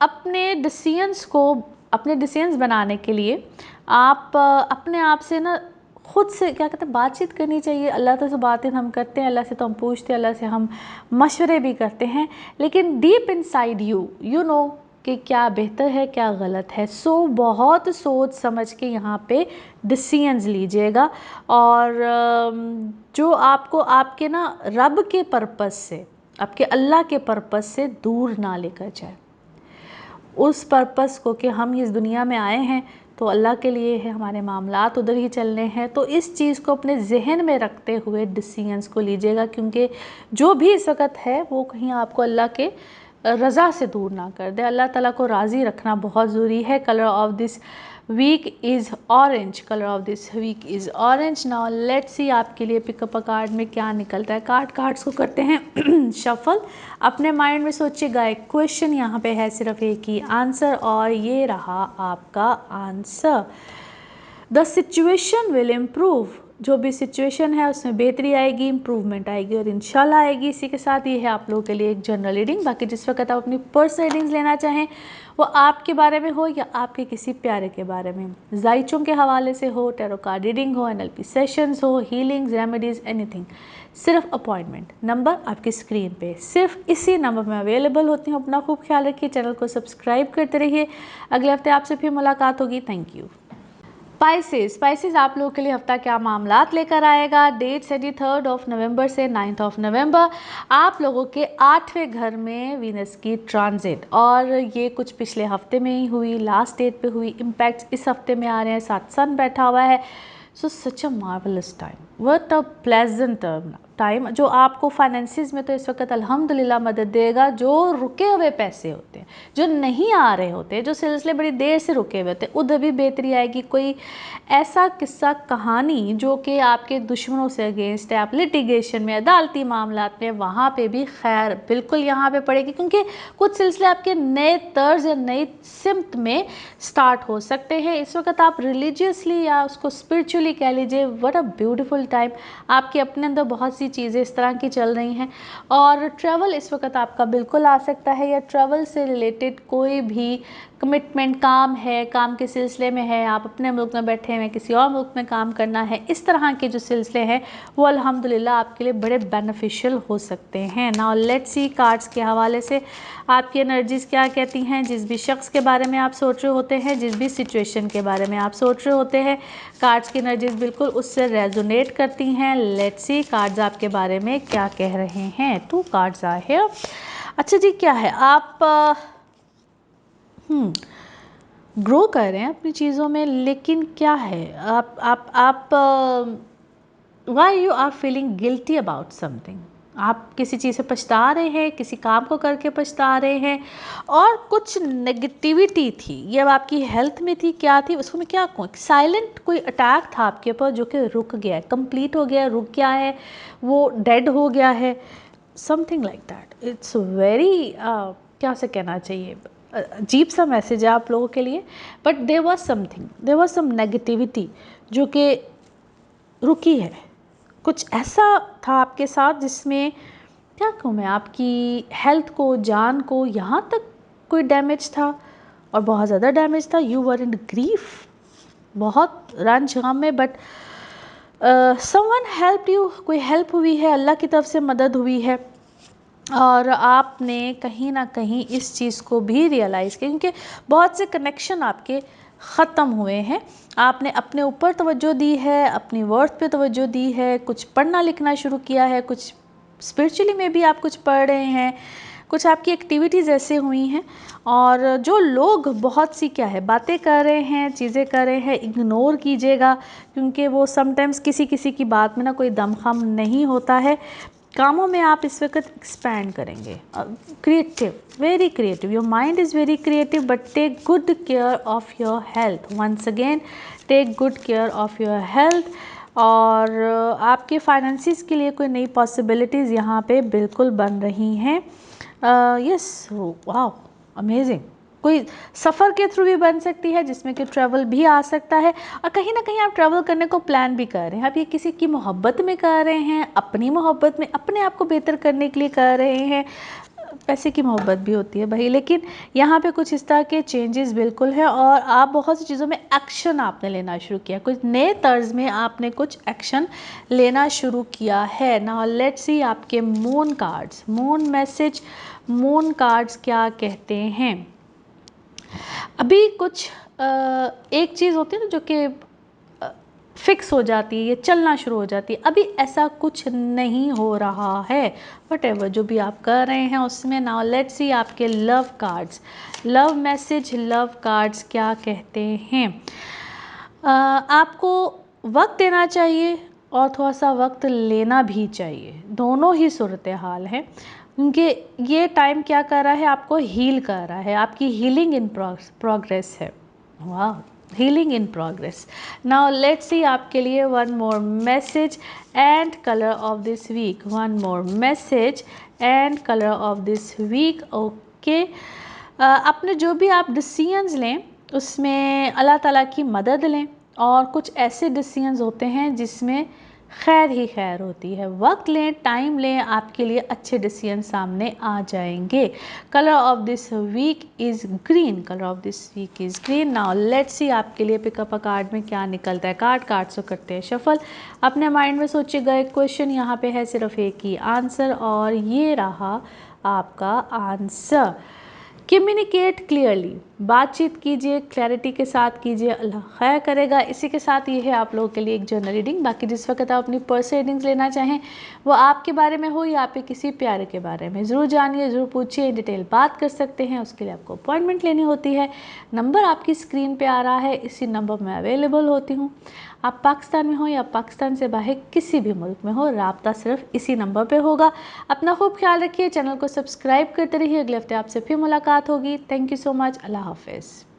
S1: अपने डिसीजंस बनाने के लिए आप अपने आप से ना, खुद से क्या कहते हैं, बातचीत करनी चाहिए। अल्लाह तो से बातें हम करते हैं, अल्लाह से तो हम पूछते हैं, अल्लाह से हम मशवरे भी करते हैं, लेकिन डीप इनसाइड यू नो कि क्या बेहतर है, क्या गलत है। सो बहुत सोच समझ के यहाँ पे डिसीजंस लीजिएगा, और जो आपको आपके ना रब के पर्पस से, आपके अल्लाह के पर्पस से दूर ना लेकर जाए। उस पर्पस को कि हम इस दुनिया में आए हैं तो अल्लाह के लिए है, हमारे मामलात उधर ही चलने हैं। तो इस चीज़ को अपने जहन में रखते हुए डिसीजंस को लीजिएगा, क्योंकि जो भी इस वक्त है वो कहीं आपको अल्लाह के रज़ा से दूर ना कर दे। अल्लाह ताला को राज़ी रखना बहुत ज़रूरी है। Colour of this week is orange. Colour of this week is orange. Now let's see आपके लिए पिकअप अ कार्ड में क्या निकलता है। कार्ड्स को करते हैं शफल। अपने माइंड में सोचिएगा एक क्वेश्चन, यहाँ पे है सिर्फ एक ही आंसर, और ये रहा आपका answer. The situation will improve. जो भी सिचुएशन है उसमें बेहतरी आएगी, इम्प्रूवमेंट आएगी, और इंशाल्लाह आएगी। इसी के साथ ये है आप लोगों के लिए एक जनरल रीडिंग। बाकी जिस वक्त आप अपनी पर्सनल रीडिंग्स लेना चाहें, वो आपके बारे में हो या आपके किसी प्यारे के बारे में, जायचों के हवाले से हो, टैरो कार्ड रीडिंग हो, NLP सेशंस हो, हीलिंग्स, रेमेडीज़, एनीथिंग, सिर्फ अपॉइंटमेंट नंबर आपकी स्क्रीन पे, सिर्फ इसी नंबर में अवेलेबल होती हूँ। अपना खूब ख्याल रखिए, चैनल को सब्सक्राइब करते रहिए। अगले हफ्ते आपसे फिर मुलाकात होगी। Thank you. स्पाइसेस आप लोगों के लिए हफ्ता क्या मामलात लेकर आएगा। डेट्स है जी 3 नवंबर से 9 नवंबर। आप लोगों के 8वें घर में वीनस की ट्रांजिट, और ये कुछ पिछले हफ्ते में ही हुई, लास्ट डेट पे हुई, इम्पैक्ट्स इस हफ्ते में आ रहे हैं, साथ सन बैठा हुआ है। So such a marvellous time, what a pleasant time, जो आपको फाइनेंसिस में तो इस वक्त अल्हम्दुलिल्लाह मदद देगा। जो रुके हुए पैसे होते हैं, जो नहीं आ रहे होते, जो सिलसिले बड़ी देर से रुके हुए होते हैं, उधर भी बेहतरी आएगी। कोई ऐसा किस्सा कहानी जो कि आपके दुश्मनों से अगेंस्ट है, आप लिटिगेशन में, अदालती मामलात में, वहाँ पे भी खैर बिल्कुल यहाँ पे पड़ेगी, क्योंकि कुछ सिलसिले आपके नए तर्ज या नई सिमत में स्टार्ट हो सकते हैं। इस वक्त आप रिलीजियसली या उसको स्पिरिचुअली कह लीजिए, व्हाट अ ब्यूटीफुल टाइम। आपके अपने अंदर बहुत सी चीज़ें इस तरह की चल रही हैं, और ट्रैवल इस वक्त आपका बिल्कुल आ सकता है, या ट्रैवल से रिलेटेड कोई भी कमिटमेंट, काम है, काम के सिलसिले में है, आप अपने मुल्क में बैठे हैं, किसी और मुल्क में काम करना है, इस तरह के जो सिलसिले हैं वो अल्हम्दुलिल्लाह आपके लिए बड़े बेनिफिशियल हो सकते हैं। नाउ लेट्स सी कार्ड्स के हवाले से आपकी एनर्जीज़ क्या कहती हैं। जिस भी शख्स के बारे में आप सोच रहे होते हैं, जिस भी सिचुएशन के बारे में आप सोच रहे होते हैं, कार्ड्स की एनर्जीज़ बिल्कुल उससे रेजोनेट करती हैं। लेट्स सी कार्ड्स आपके बारे में क्या कह रहे हैं। 2 कार्ड्स आए हैं। अच्छा जी, क्या है, आप ग्रो कर रहे हैं अपनी चीज़ों में, लेकिन क्या है, आप why you are feeling guilty about something. आप किसी चीज़ से पछता रहे हैं, किसी काम को करके पछता रहे हैं, और कुछ नेगेटिविटी थी, ये अब आपकी हेल्थ में थी, क्या थी उसको मैं क्या कहूँ, साइलेंट कोई अटैक था आपके ऊपर जो कि रुक गया है, कंप्लीट हो गया, रुक गया है, वो डेड हो गया है, something like that. It's very क्या से कहना चाहिए, अजीब सा मैसेज है आप लोगों के लिए, but there was something, there was some negativity जो कि रुकी है। कुछ ऐसा था आपके साथ जिसमें क्या कहूँ मैं, आपकी हेल्थ को, जान को, यहाँ तक कोई डैमेज था, और बहुत ज़्यादा डैमेज था। यू वर इन ग्रीफ, बहुत रंज गम में, बट समवन हेल्प यू, कोई हेल्प हुई है, अल्लाह की तरफ से मदद हुई है, और आपने कहीं ना कहीं इस चीज़ को भी रियलाइज़ किया, क्योंकि बहुत से कनेक्शन आपके ख़त्म हुए हैं। आपने अपने ऊपर तवज्जो दी है, अपनी वर्थ पे तवज्जो दी है, कुछ पढ़ना लिखना शुरू किया है, कुछ स्पिरिचुअली में भी आप कुछ पढ़ रहे हैं, कुछ आपकी एक्टिविटीज़ ऐसे हुई हैं, और जो लोग बहुत सी क्या है बातें कर रहे हैं, चीज़ें कर रहे हैं, इग्नोर कीजिएगा, क्योंकि वो समटाइम्स किसी किसी की बात में ना कोई दमखम नहीं होता है। कामों में आप इस वक्त एक्सपैंड करेंगे, creative, very creative, your mind is very creative, but take good care of your health. Once again take good care of your health. और आपके फाइनेंसिस के लिए कोई नई पॉसिबिलिटीज़ यहाँ पे बिल्कुल बन रही हैं। Yes, wow, amazing. कोई सफ़र के थ्रू भी बन सकती है, जिसमें कि ट्रैवल भी आ सकता है, और कहीं ना कहीं आप ट्रैवल करने को प्लान भी कर रहे हैं। आप ये किसी की मोहब्बत में कर रहे हैं, अपनी मोहब्बत में, अपने आप को बेहतर करने के लिए कर रहे हैं। पैसे की मोहब्बत भी होती है भाई, लेकिन यहाँ पे कुछ इस तरह के चेंजेस बिल्कुल है, और आप बहुत सी चीज़ों में एक्शन आपने लेना शुरू किया, कुछ नए तर्ज में आपने कुछ एक्शन लेना शुरू किया है। नाउ लेट्स सी आपके moon cards, moon message, moon cards क्या कहते हैं। अभी कुछ एक चीज़ होती है ना जो कि फिक्स हो जाती है, ये चलना शुरू हो जाती है, अभी ऐसा कुछ नहीं हो रहा है। वटेवर जो भी आप कर रहे हैं उसमें। नाउ लेट्स सी आपके love cards, love message, love cards क्या कहते हैं। आपको वक्त देना चाहिए और थोड़ा सा वक्त लेना भी चाहिए, दोनों ही सूरत हाल है, क्योंकि ये टाइम क्या कर रहा है, आपको हील कर रहा है, आपकी हीलिंग इन प्रोग्रेस है। वाह, healing in progress. Now let's see आपके लिए one more message and colour of this week, one more message and colour of this week. Okay, अपने जो भी आप डिसीजंस लें उसमें अल्लाह ताला की मदद लें, और कुछ ऐसे डिसीजंस होते हैं जिसमें खैर ही खैर होती है। वक्त लें, टाइम लें, आपके लिए अच्छे डिसीजन सामने आ जाएंगे। Colour of this week is green, colour of this week is green. Now let's see आपके लिए पिकअप अ कार्ड में क्या निकलता है। कार्ड से करते हैं शफल। अपने माइंड में सोचिएगा एक क्वेश्चन, यहाँ पे है सिर्फ एक ही आंसर, और ये रहा आपका आंसर। कम्युनिकेट क्लियरली, बातचीत कीजिए, क्लैरिटी के साथ कीजिए, अल्लाह खैर करेगा। इसी के साथ ये है आप लोगों के लिए एक जर्नल रीडिंग। बाकी जिस वक्त आप अपनी पर्सनल रीडिंग्स लेना चाहें, वो आपके बारे में हो या आपके किसी प्यारे के बारे में, ज़रूर जानिए, ज़रूर पूछिए, डिटेल बात कर सकते हैं। उसके लिए आपको अपॉइंटमेंट लेनी होती है। नंबर आपकी स्क्रीन पर आ रहा है, इसी नंबर में अवेलेबल होती हूँ। आप पाकिस्तान में हो या पाकिस्तान से बाहर किसी भी मुल्क में हो, राब्ता सिर्फ इसी नंबर पे होगा। अपना खूब ख्याल रखिए, चैनल को सब्सक्राइब करते रहिए। अगले हफ्ते आपसे फिर मुलाकात होगी। Thank you so much. अल्लाह हाफिज़।